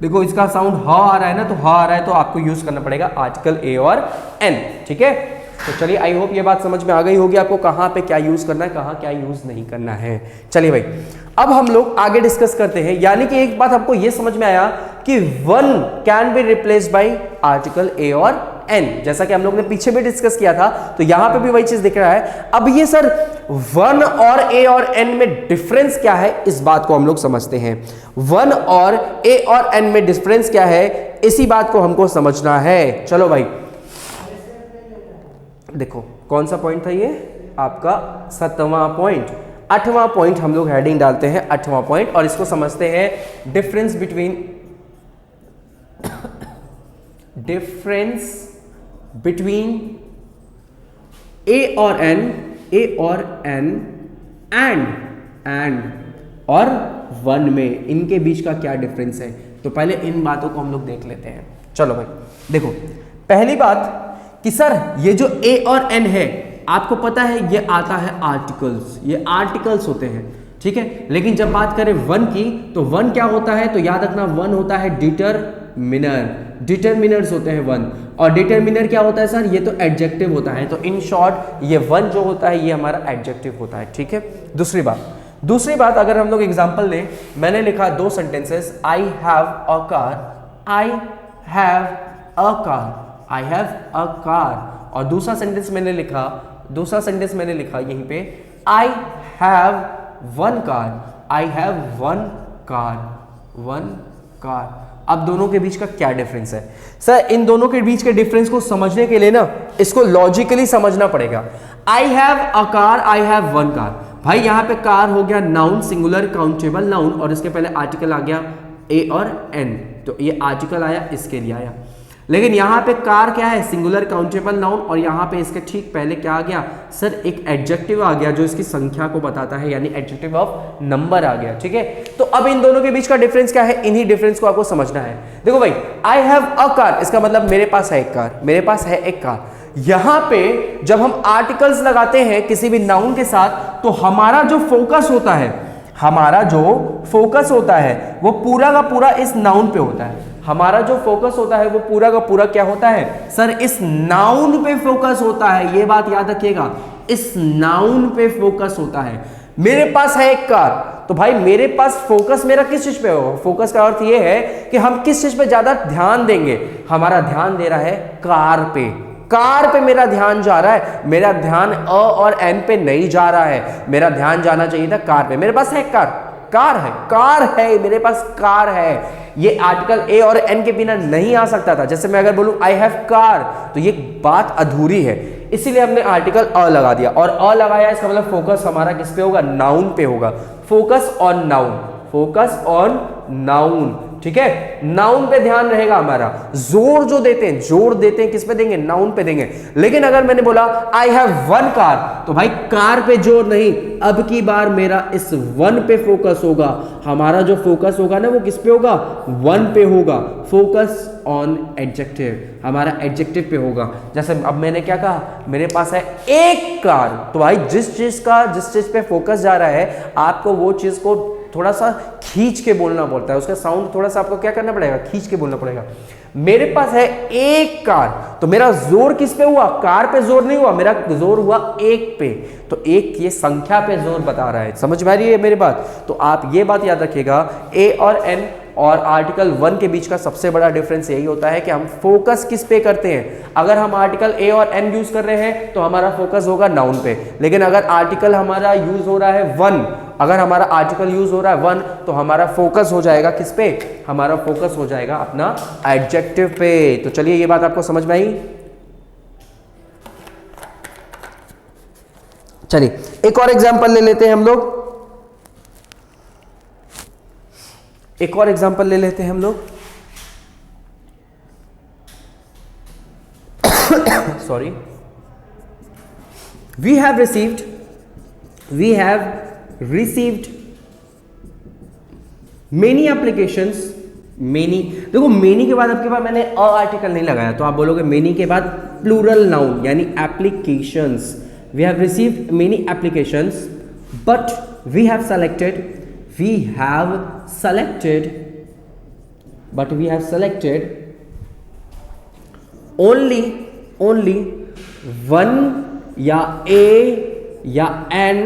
देखो इसका साउंड ह आ रहा है ना, तो ह आ रहा है तो आपको यूज करना पड़ेगा आर्टिकल ए और एन, ठीक है। तो चलिए आई होप ये बात समझ में आ गई होगी आपको, कहाँ पे क्या यूज करना है, कहाँ क्या यूज नहीं करना है। चलिए भाई अब हम लोग आगे डिस्कस करते हैं। यानी कि एक बात आपको ये समझ में आया कि one can be replaced by article a और एन, जैसा कि हम लोग ने पीछे भी डिस्कस किया था, तो यहां पे भी वही चीज दिख रहा है। अब ये सर वन और ए और एन में डिफरेंस क्या है, इस बात को हम लोग समझते हैं। वन और ए और एन में डिफरेंस क्या है, इसी बात को हमको समझना है। चलो भाई देखो कौन सा पॉइंट था ये आपका 7वां पॉइंट। 8वां पॉइंट हम लोग हेडिंग डालते हैं 8वां पॉइंट, और इसको समझते हैं डिफरेंस बिटवीन ए और एन एंड और वन में, इनके बीच का क्या डिफरेंस है। तो पहले इन बातों को हम लोग देख लेते हैं। चलो भाई देखो, पहली बात कि सर ये जो ए और एन है, आपको पता है ये आता है आर्टिकल्स, ये आर्टिकल्स होते हैं, ठीक है। लेकिन जब बात करें वन की, तो वन क्या होता है, तो याद रखना वन होता है डिटरमिनर, डिटरमिनर्स होते हैं वन। और डिटरमिनर क्या होता है सर, ये तो एडजेक्टिव होता है। तो इन शॉर्ट ये वन जो होता है ये हमारा एडजेक्टिव होता है, ठीक है। दूसरी बात अगर हम लोग एग्जांपल लें, मैंने लिखा 2 sentences, I have a car, I have a car, I have a car. और दूसरा सेंटेंस मैंने लिखा यहीं पे, I have one car, I have one car. अब दोनों के बीच का क्या डिफरेंस है सर, इन दोनों के बीच के डिफरेंस को समझने के लिए ना इसको लॉजिकली समझना पड़ेगा। I have a car, I have one car, भाई यहां पे कार हो गया नाउन, सिंगुलर काउंटेबल नाउन, और इसके पहले आर्टिकल आ गया ए और एन, तो ये आर्टिकल आया, इसके लिए आया। लेकिन यहां पे कार क्या है, सिंगुलर काउंटेबल नाउन, और यहां पे इसके ठीक पहले क्या आ गया सर, एक एडजेक्टिव आ गया जो इसकी संख्या को बताता है, यानी एडजेक्टिव ऑफ नंबर आ गया, ठीक है। तो अब इन दोनों के बीच का डिफरेंस क्या है, इन्हीं डिफरेंस को आपको समझना है। देखो भाई, आई हैव अ कार, इसका मतलब मेरे पास है एक कार, मेरे पास है एक कार। यहां पे जब हम आर्टिकल्स लगाते हैं किसी भी नाउन के साथ, तो हमारा जो फोकस होता है वो पूरा का पूरा इस नाउन पे होता है। हमारा जो फोकस होता है वो पूरा का पूरा क्या होता है सर, इस नाउन पे फोकस होता है। ये बात याद रखिएगा, इस नाउन पे फोकस होता है। मेरे पास है एक कार, तो भाई मेरे पास फोकस मेरा किस चीज पे होगा, फोकस का अर्थ ये है कि हम किस चीज पे ज्यादा ध्यान देंगे। हमारा ध्यान दे रहा है कार पे मेरा ध्यान जा रहा है, मेरा ध्यान अ और एन पे नहीं जा रहा है, मेरा ध्यान जाना चाहिए था कार पे। मेरे पास है कार है, मेरे पास कार है। ये आर्टिकल ए और एन के बिना नहीं आ सकता था। जैसे मैं अगर बोलूं आई हैव कार, तो ये बात अधूरी है, इसीलिए हमने आर्टिकल अ लगा दिया। और अ लगाया, इसका मतलब फोकस हमारा किस पे होगा, नाउन पे होगा। फोकस ऑन नाउन, ठीक है, नाउन पे ध्यान रहेगा हमारा। जोर देते हैं किस पे देंगे, नाउन पे देंगे। लेकिन अगर मैंने बोला आई हैव वन कार, तो भाई कार पे जोर नहीं, अब की बार मेरा इस वन पे फोकस होगा। हमारा जो फोकस होगा ना वो किस पे होगा, वन पे होगा। फोकस ऑन एडजेक्टिव, हमारा एडजेक्टिव पे होगा। जैसे अब मैंने क्या कहा, मेरे पास है एक कार, तो भाई जिस चीज पे फोकस जा रहा है, आपको वो चीज को थोड़ा सा खींच के बोलना पड़ता है, उसका साउंड थोड़ा सा आपको क्या करना पड़ेगा, खींच के बोलना पड़ेगा। मेरे पास है एक कार, तो मेरा जोर किस पे हुआ, कार पे जोर नहीं हुआ, मेरा जोर हुआ एक पे। तो एक ये संख्या पे जोर बता रहा है, समझ में आ रही है मेरी बात। तो आप ये बात याद रखिएगा, ए और एन और आर्टिकल वन के बीच का सबसे बड़ा डिफरेंस यही होता है कि हम फोकस किस पे करते हैं। अगर हम आर्टिकल ए और एन यूज कर रहे हैं तो हमारा फोकस होगा नाउन पे, लेकिन अगर आर्टिकल हमारा यूज हो रहा है वन, अगर हमारा आर्टिकल यूज हो रहा है वन, तो हमारा फोकस हो जाएगा किस पे, हमारा फोकस हो जाएगा अपना एडजेक्टिव पे। तो चलिए ये बात आपको समझ में आई। चलिए एक और एग्जांपल ले लेते हैं हम लोग, sorry, we have received many applications, देखो many के बाद आपके पास मैंने अ आर्टिकल नहीं लगाया, तो आप बोलोगे many के बाद प्लूरल नाउन यानी applications। we have received many applications but we have selected only one या a या n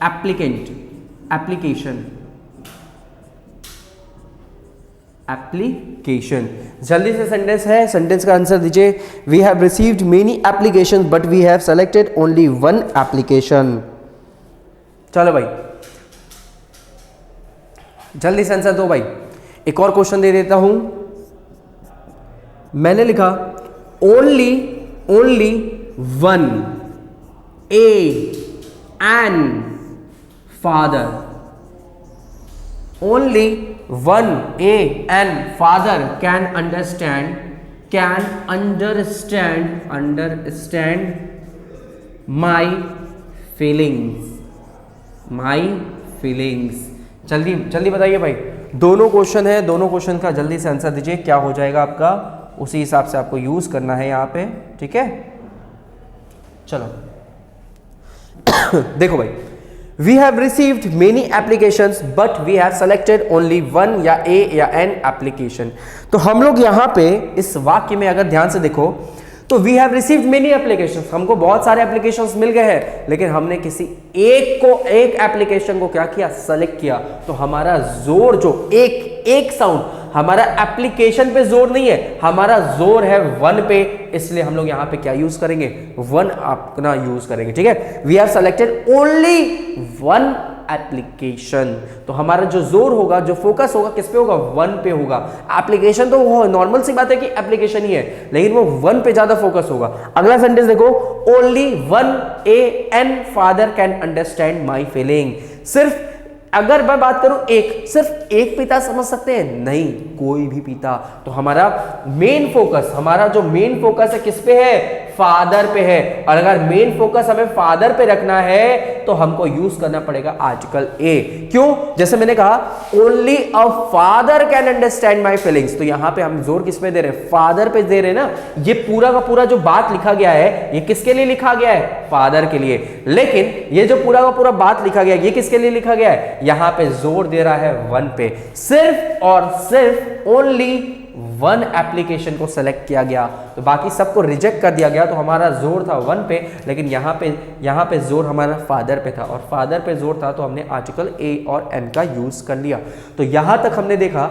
application एप्लीकेशन। जल्दी से सेंटेंस है, सेंटेंस का आंसर दीजिए। We have received many application but we have selected only one application. चलो भाई जल्दी से आंसर दो भाई। एक और क्वेश्चन दे देता हूं। मैंने लिखा only one an father. Only one an father can understand my feelings. जल्दी जल्दी बताइए भाई। दोनों क्वेश्चन है, दोनों क्वेश्चन का जल्दी से आंसर दीजिए। क्या हो जाएगा आपका, उसी हिसाब से आपको यूज करना है यहाँ पे, ठीक है। चलो देखो भाई, we have received many applications but we have selected only one या ए या एन एप्लीकेशन। तो हम लोग यहाँ पे इस वाक्य में अगर ध्यान से देखो तो we have received many applications, हमको बहुत सारे एप्लीकेशंस मिल गए हैं, लेकिन हमने किसी एक एप्लीकेशन को क्या किया, सेलेक्ट किया। तो हमारा जोर जो एक साउंड, हमारा एप्लीकेशन पे जोर नहीं है, हमारा जोर है वन पे, इसलिए हम लोग यहां पे क्या यूज करेंगे, वन अपना यूज करेंगे, ठीक है। We have selected only one application. तो हमारा जो जोर होगा, जो फोकस होगा किस पे होगा, वन पे होगा। एप्लीकेशन तो वो नॉर्मल सी बात है कि एप्लीकेशन ही है, लेकिन वो वन पे ज्यादा फोकस होगा। अगला सेंटेंस देखो, only one an father can understand my feeling. सिर्फ अगर मैं बात करूं सिर्फ एक पिता समझ सकते हैं, नहीं, कोई भी पिता। तो हमारा मेन फोकस है किस पे है, फादर पे है। और अगर मेन फोकस हमें फादर पे रखना है तो हमको यूज करना पड़ेगा आर्टिकल ए। क्यों, जैसे मैंने कहा only a father can understand my feelings, तो यहां पे हम जोर किस पे दे रहे हैं, फादर पे दे रहे हैं ना। ये पूरा का पूरा जो बात लिखा गया है, ये किसके लिए लिखा गया है, फादर के लिए। लेकिन ये जो पूरा का पूरा बात लिखा गया है, ये किसके लिए लिखा गया है, यहां पे जोर दे रहा है वन पे। सिर्फ और सिर्फ ओनली वन एप्लीकेशन को सेलेक्ट किया गया, तो बाकी सबको रिजेक्ट कर दिया गया। तो हमारा जोर था वन पे, लेकिन यहां पे जोर हमारा फादर पे था, और फादर पे जोर था तो हमने आर्टिकल ए और एन का यूज कर लिया। तो यहां तक हमने देखा।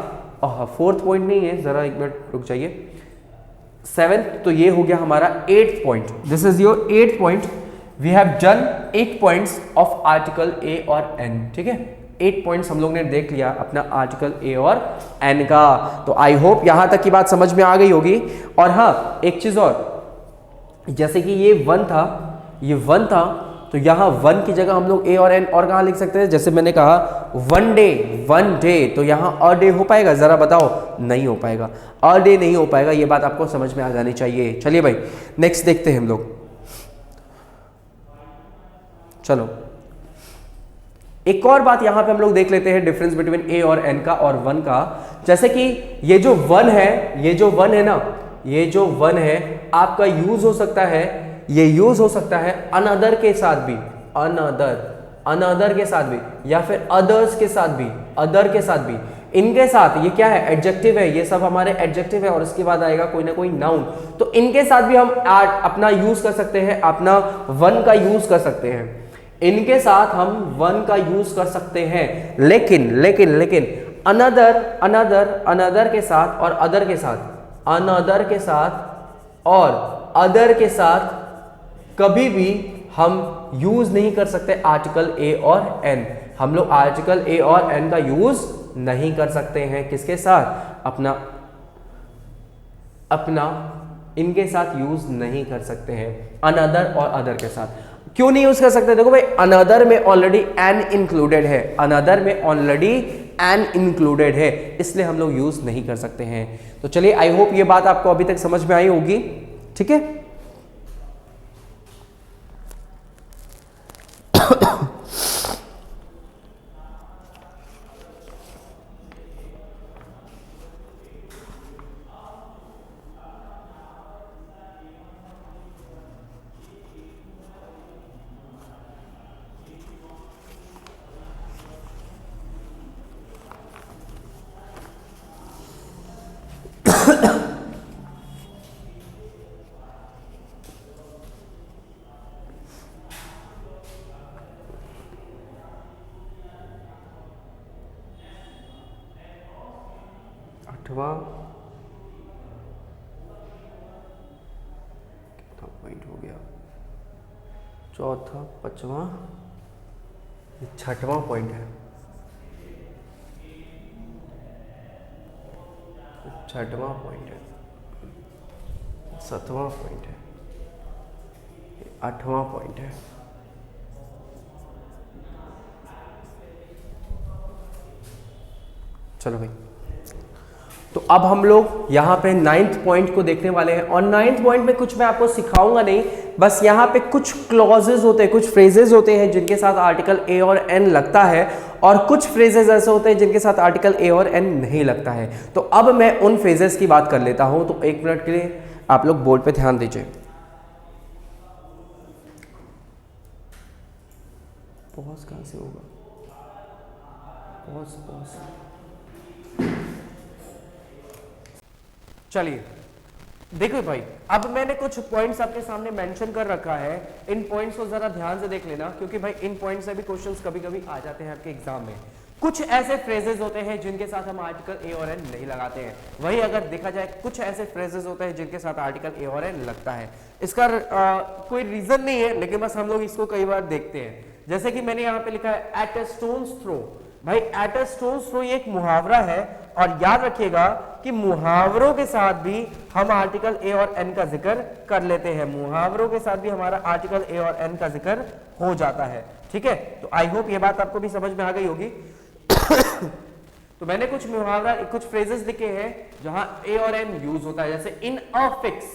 फोर्थ पॉइंट नहीं है, जरा एक मिनट रुक जाइए। सेवेंथ, तो ये हो गया हमारा 8th point. This is your 8th point. We have done 8 points of article a और एन, ठीक है। 8 पॉइंट्स हम लोग ने देख लिया अपना आर्टिकल ए और एन का। तो आई होप यहां तक की बात समझ में आ गई होगी। और हाँ, एक चीज और, जैसे कि ये वन था, तो यहां वन की जगह हम लोग ए और एन और कहां लिख सकते हैं, जैसे मैंने कहा वन डे, तो यहां अ डे हो पाएगा, जरा बताओ, नहीं हो पाएगा, अ डे नहीं हो पाएगा। ये बात आपको समझ में आ जानी चाहिए। चलिए भाई नेक्स्ट देखते हैं हम लोग। चलो एक और बात यहां पे हम लोग देख लेते हैं, डिफरेंस बिटवीन ए और एन का और वन का। जैसे कि ये जो वन है ना, ये जो वन है आपका यूज हो सकता है, ये यूज हो सकता है अनदर के साथ भी, अनदर के साथ भी, या फिर अदर्स के साथ भी, अदर के साथ भी। इनके साथ ये क्या है, एडजेक्टिव है, ये सब हमारे एडजेक्टिव है, और इसके बाद आएगा कोई ना कोई नाउन। तो इनके साथ भी हम अपना यूज कर सकते हैं, अपना वन का यूज कर सकते हैं। इनके साथ हम वन का यूज कर सकते हैं, लेकिन अनदर के साथ और अदर के साथ, अनदर के साथ और अदर के साथ कभी भी हम यूज नहीं कर सकते आर्टिकल ए और एन। हम लोग आर्टिकल ए और एन का यूज नहीं कर सकते हैं, किसके साथ, अपना इनके साथ यूज नहीं कर सकते हैं, अनदर और अदर के साथ। क्यों नहीं यूज कर सकते, देखो भाई अनदर में ऑलरेडी एन इंक्लूडेड है, अनदर में ऑलरेडी एन इंक्लूडेड है, इसलिए हम लोग यूज नहीं कर सकते हैं। तो चलिए आई होप ये बात आपको अभी तक समझ में आई होगी, ठीक है। छठवां कितना पॉइंट हो गया, चौथा, पांचवा, छठवां पॉइंट है, छठवां पॉइंट है, सातवां पॉइंट है, आठवां पॉइंट है। चलो भाई, तो अब हम लोग यहाँ पे 9th पॉइंट को देखने वाले हैं। और 9th पॉइंट में कुछ मैं आपको सिखाऊंगा नहीं, बस यहाँ पे कुछ क्लॉजेज होते हैं, कुछ फ्रेजेस होते हैं जिनके साथ आर्टिकल ए और एन लगता है, और कुछ फ्रेजेस ऐसे होते हैं जिनके साथ आर्टिकल ए और एन नहीं लगता है। तो अब मैं उन फ्रेजेस की बात कर लेता हूं। तो एक मिनट के लिए आप लोग बोर्ड पे ध्यान दीजिए। पॉज कहां से होगा, पॉज पॉज। चलिए देखो भाई, अब मैंने कुछ पॉइंट्स आपके सामने मेंशन कर रखा है, इन पॉइंट्स को जरा ध्यान से देख लेना, क्योंकि भाई इन पॉइंट्स से भी क्वेश्चंस कभी कभी आ जाते हैं आपके एग्जाम में। कुछ ऐसे फ्रेजेस होते हैं जिनके साथ हम आर्टिकल ए और एन नहीं लगाते हैं, वही अगर देखा जाए कुछ ऐसे फ्रेजेस होते हैं जिनके साथ आर्टिकल ए और एन लगता है। इसका कोई रीजन नहीं है, लेकिन बस हम लोग इसको कई बार देखते हैं। जैसे कि मैंने यहाँ पे लिखा है एट अ स्टोन्स थ्रो। भाई एट अ स्टोन्स थ्रो ये एक मुहावरा है, और याद रखिएगा कि मुहावरों के साथ भी हम आर्टिकल ए और एन का जिक्र कर लेते हैं, मुहावरों के साथ भी हमारा आर्टिकल ए और एन का जिक्र हो जाता है। ठीक है, तो आई होप ये बात आपको भी समझ में आ गई होगी। तो मैंने कुछ मुहावरा, कुछ फ्रेजेस लिखे हैं जहां ए और एन यूज होता है, जैसे इन अ फिक्स।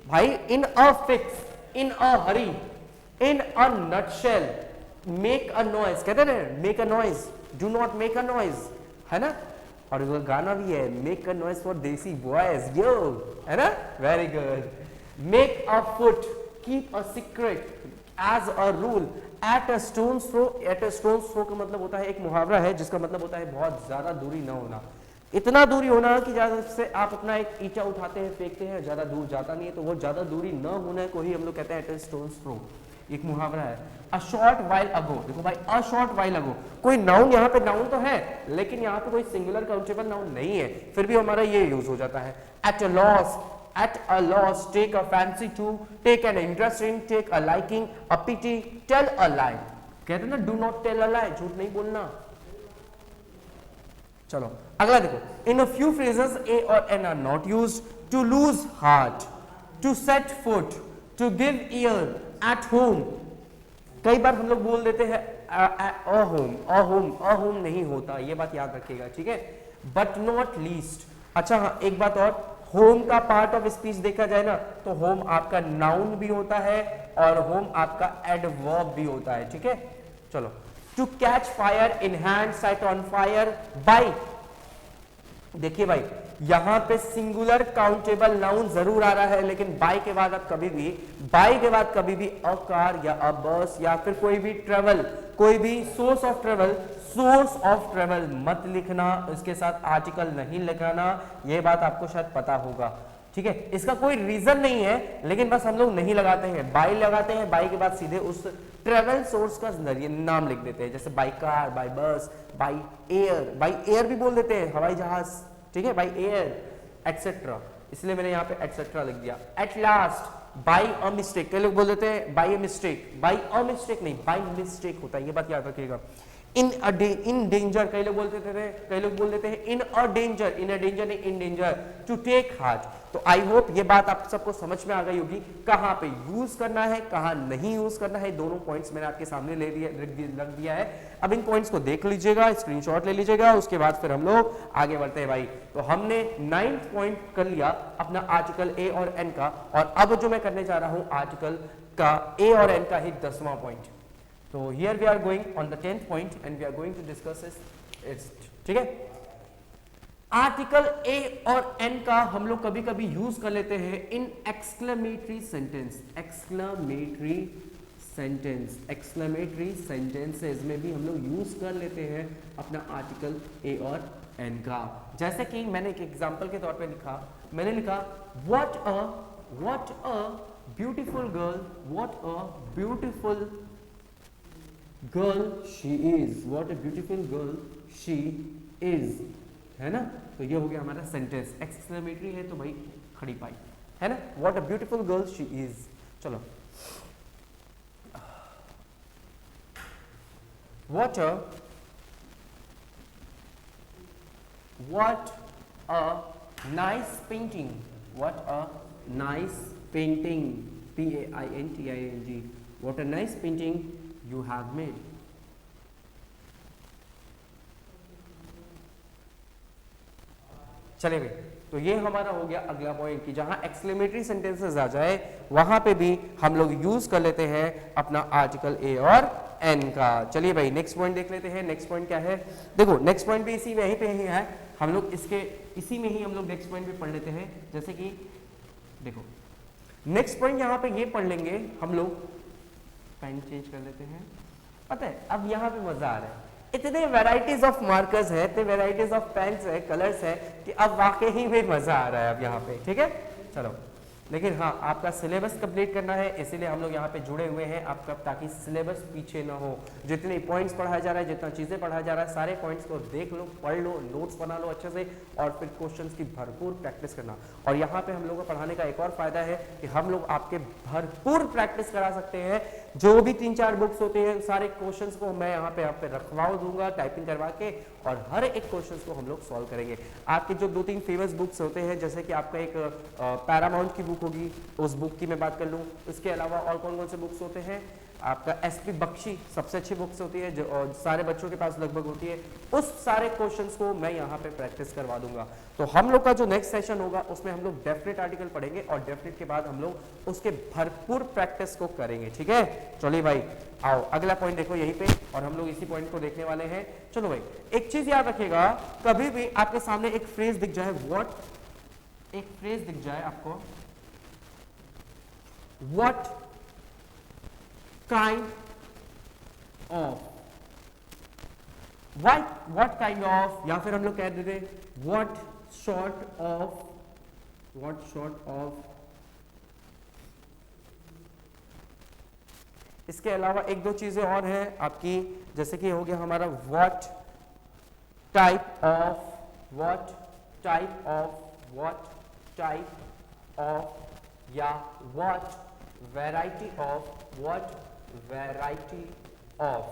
भाई in a fix, in a hurry, in a nutshell, make a noise, कहते हैं ना make a noise, do not make a noise, है ना। और वो गाना भी है make a noise for desi boys, yo, है ना, very good. Make a foot, keep a secret, as a rule, at a stone's throw. At a stone's throw का मतलब होता है, एक मुहावरा है जिसका मतलब होता है बहुत ज्यादा दूरी न होना, इतना दूरी होना कि ज्यादा से आप अपना एक ईंटा उठाते हैं, फेंकते हैं, ज्यादा दूर जाता नहीं है, तो वो ज्यादा दूरी न होने को ही हम लोग कहते हैं एट अ स्टोन्स थ्रो। एक मुहावरा है। अ शॉर्ट वाइल अगो, देखो भाई अ शॉर्ट वाइल अगो, कोई नाउन, यहाँ पे नाउन तो है लेकिन यहाँ पे कोई सिंगुलर काउंटेबल नाउन नहीं है, फिर भी हमारा ये यूज हो जाता है। At a loss, at a loss, take a fancy to, take an interest in, take a liking, a pity, tell a lie। कहते हैं ना do not tell a lie, झूठ नहीं बोलना। चलो अगला देखो, in a few phrases a or n are not used: to lose heart, to set foot, to give ear, at home। कई बार हम लोग बोल देते हैं a home, a home, a home नहीं होता, ये बात याद रखिएगा, ठीक है। but not least, अच्छा हाँ एक बात और, होम का पार्ट ऑफ स्पीच देखा जाए ना, तो होम आपका नाउन भी होता है और होम आपका एडवर्ब भी होता है, ठीक है। चलो, to catch fire in hand, set on fire by. देखिए भाई यहां पे सिंगुलर काउंटेबल नाउन जरूर आ रहा है, लेकिन बाय के बाद आप कभी भी, बाय के बाद कभी भी अ कार या अ बस या फिर कोई भी ट्रेवल, कोई भी source of travel, source of travel मत लिखना, इसके साथ आर्टिकल नहीं लगाना, यह बात आपको शायद पता होगा, ठीक है। इसका कोई रीजन नहीं है, लेकिन बस हम लोग नहीं लगाते हैं, बाय लगाते हैं, बाय के बाद सीधे उस ट्रेवल सोर्स का नाम लिख देते हैं, जैसे बाय कार, बाय बस, बाय एयर, बाय एयर भी बोल देते हैं, हवाई जहाज, ठीक है, बाय एयर एक्सेट्रा, इसलिए मैंने यहाँ पे एक्सेट्रा लिख दिया। At last, by a mistake, कई लोग बोल देते हैं by a mistake, by a mistake नहीं, बाय मिस्टेक होता है, ये बात याद रखिएगा। इन डेंजर, कई लोग बोलते थे, कई लोग बोल देते हैं इन a danger, in a danger नहीं, in danger, to take heart. तो आई होप ये बात आप सबको समझ में आ गई होगी, कहां पे यूज करना है, कहां नहीं यूज करना है, दोनों पॉइंट्स मैंने आपके सामने ले लिया, रख दिया है। अब इन पॉइंट्स को देख लीजिएगा, स्क्रीनशॉट ले लीजिएगा, उसके बाद फिर हम लोग आगे बढ़ते हैं भाई। तो हमने 9th पॉइंट कर लिया अपना आर्टिकल ए और एन का, और अब जो मैं करने जा रहा हूं आर्टिकल का ए और एन का ही 10वां पॉइंट। तो here we are going on the 10th point and we are going to discuss it, ठीक है। आर्टिकल ए और एन का हम लोग कभी कभी यूज कर लेते हैं in exclamatory sentence, exclamatory sentence, exclamatory sentences में भी हम लोग यूज कर लेते हैं अपना आर्टिकल ए और एन का। जैसे कि मैंने एक एग्जांपल के तौर पे लिखा, मैंने लिखा what a beautiful girl, what a beautiful girl she is, what a beautiful girl she is, है ना। तो ये हो गया हमारा सेंटेंस। एक्सक्लेमेटरी है तो भाई खड़ी पाई, है ना। What a beautiful girl she is. चलो, what a nice painting, what a nice painting, painting, what a nice painting you have made. चलिए भाई, तो ये हमारा हो गया अगला पॉइंट कि जहां एक्सक्लेमेटरी सेंटेंसेस आ जाए वहां पे भी हम लोग यूज कर लेते हैं अपना आर्टिकल ए और एन का। चलिए भाई नेक्स्ट पॉइंट देख लेते हैं। नेक्स्ट पॉइंट क्या है, देखो नेक्स्ट पॉइंट भी इसी में ही है, हम लोग इसी में ही हम लोग नेक्स्ट पॉइंट भी पढ़ लेते हैं। जैसे कि देखो नेक्स्ट पॉइंट यहाँ पे ये पढ़ लेंगे हम लोग, पेन चेंज कर लेते हैं। पता है अब यहाँ पे मजा आ रहा है, इतने वैरायटीज ऑफ मार्कर्स है, इतने वैरायटीज ऑफ पेन्स है, कलर्स है कि अब वाकई में मजा आ रहा है अब यहाँ पे, ठीक है। चलो, लेकिन हाँ आपका सिलेबस कंप्लीट करना है, इसीलिए हम लोग यहाँ पे जुड़े हुए हैं आपका, ताकि सिलेबस पीछे ना हो। जितने पॉइंट्स पढ़ाया जा रहा है, जितना चीज़ें पढ़ाया जा रहा है, सारे पॉइंट्स को देख लो, पढ़ लो, नोट्स बना लो अच्छे से, और फिर क्वेश्चंस की भरपूर प्रैक्टिस करना। और यहाँ पे हम लोग को पढ़ाने का एक और फायदा है कि हम लोग आपके भरपूर प्रैक्टिस करा सकते हैं। जो भी 3-4 बुक्स होते हैं, सारे क्वेश्चंस को मैं यहाँ पे रखवा दूंगा टाइपिंग करवा के, और हर एक क्वेश्चंस को हम लोग सॉल्व करेंगे। आपके जो 2-3 फेमस बुक्स होते हैं, जैसे कि आपका एक पैरामाउंट की बुक होगी, उस बुक की मैं बात कर लूँ। इसके अलावा और कौन कौन से बुक्स होते हैं, आपका एसपी बख्शी सबसे अच्छी बुक्स होती है, जो सारे बच्चों के पास लगभग होती है। उस सारे क्वेश्चंस को मैं यहाँ पे प्रैक्टिस करवा दूंगा। तो हम लोग का जो नेक्स्ट सेशन होगा उसमें हम लोग डेफिनेट आर्टिकल पढ़ेंगे, और डेफिनेट के बाद हम लोग उसके भरपूर प्रैक्टिस को करेंगे, ठीक है। चलिए भाई आओ अगला पॉइंट देखो यहीं पे, और हम लोग इसी पॉइंट को देखने वाले हैं। चलो भाई, एक चीज याद रखिएगा, कभी भी आपके सामने एक फ्रेज दिख जाए, एक फ्रेज दिख जाए आपको, what kind of, what kind of, या फिर हम लोग कह देते what sort of, इसके अलावा एक दो चीजें और हैं आपकी, जैसे कि हो गया हमारा what type of, या what variety of,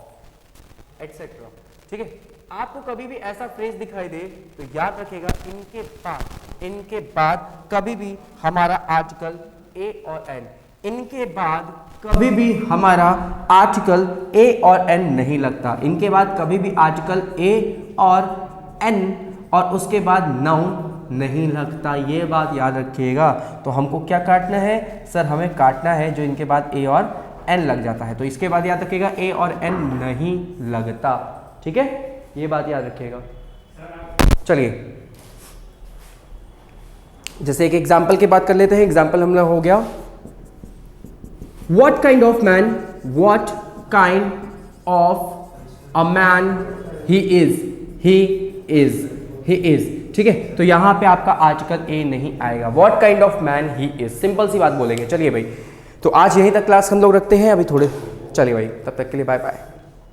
etc. ठीक है। आपको कभी भी ऐसा फ्रेज दिखाई दे तो याद रखिएगा, इनके बाद कभी भी हमारा आर्टिकल ए और एन, इनके बाद कभी भी हमारा आर्टिकल ए और एन नहीं लगता। इनके बाद कभी भी आर्टिकल ए और एन और उसके बाद नाउन नहीं लगता, ये बात याद रखिएगा। तो हमको क्या काटना है सर, हमें काटना है जो इनके बाद ए और एन लग जाता है। तो इसके बाद याद रखिएगा ए और एन नहीं लगता, ठीक है, ये बात याद रखिएगा। चलिए जैसे एक एग्जाम्पल की बात कर लेते हैं। एग्जाम्पल हमने हो गया, What kind of man a man he is, ठीक है। तो यहां पे आपका आर्टिकल ए नहीं आएगा, What kind of man he is, simple सी बात बोलेंगे। चलिए भाई, तो आज यहीं तक क्लास हम लोग रखते हैं अभी थोड़े, चलिए भाई तब तक के लिए बाय बाय।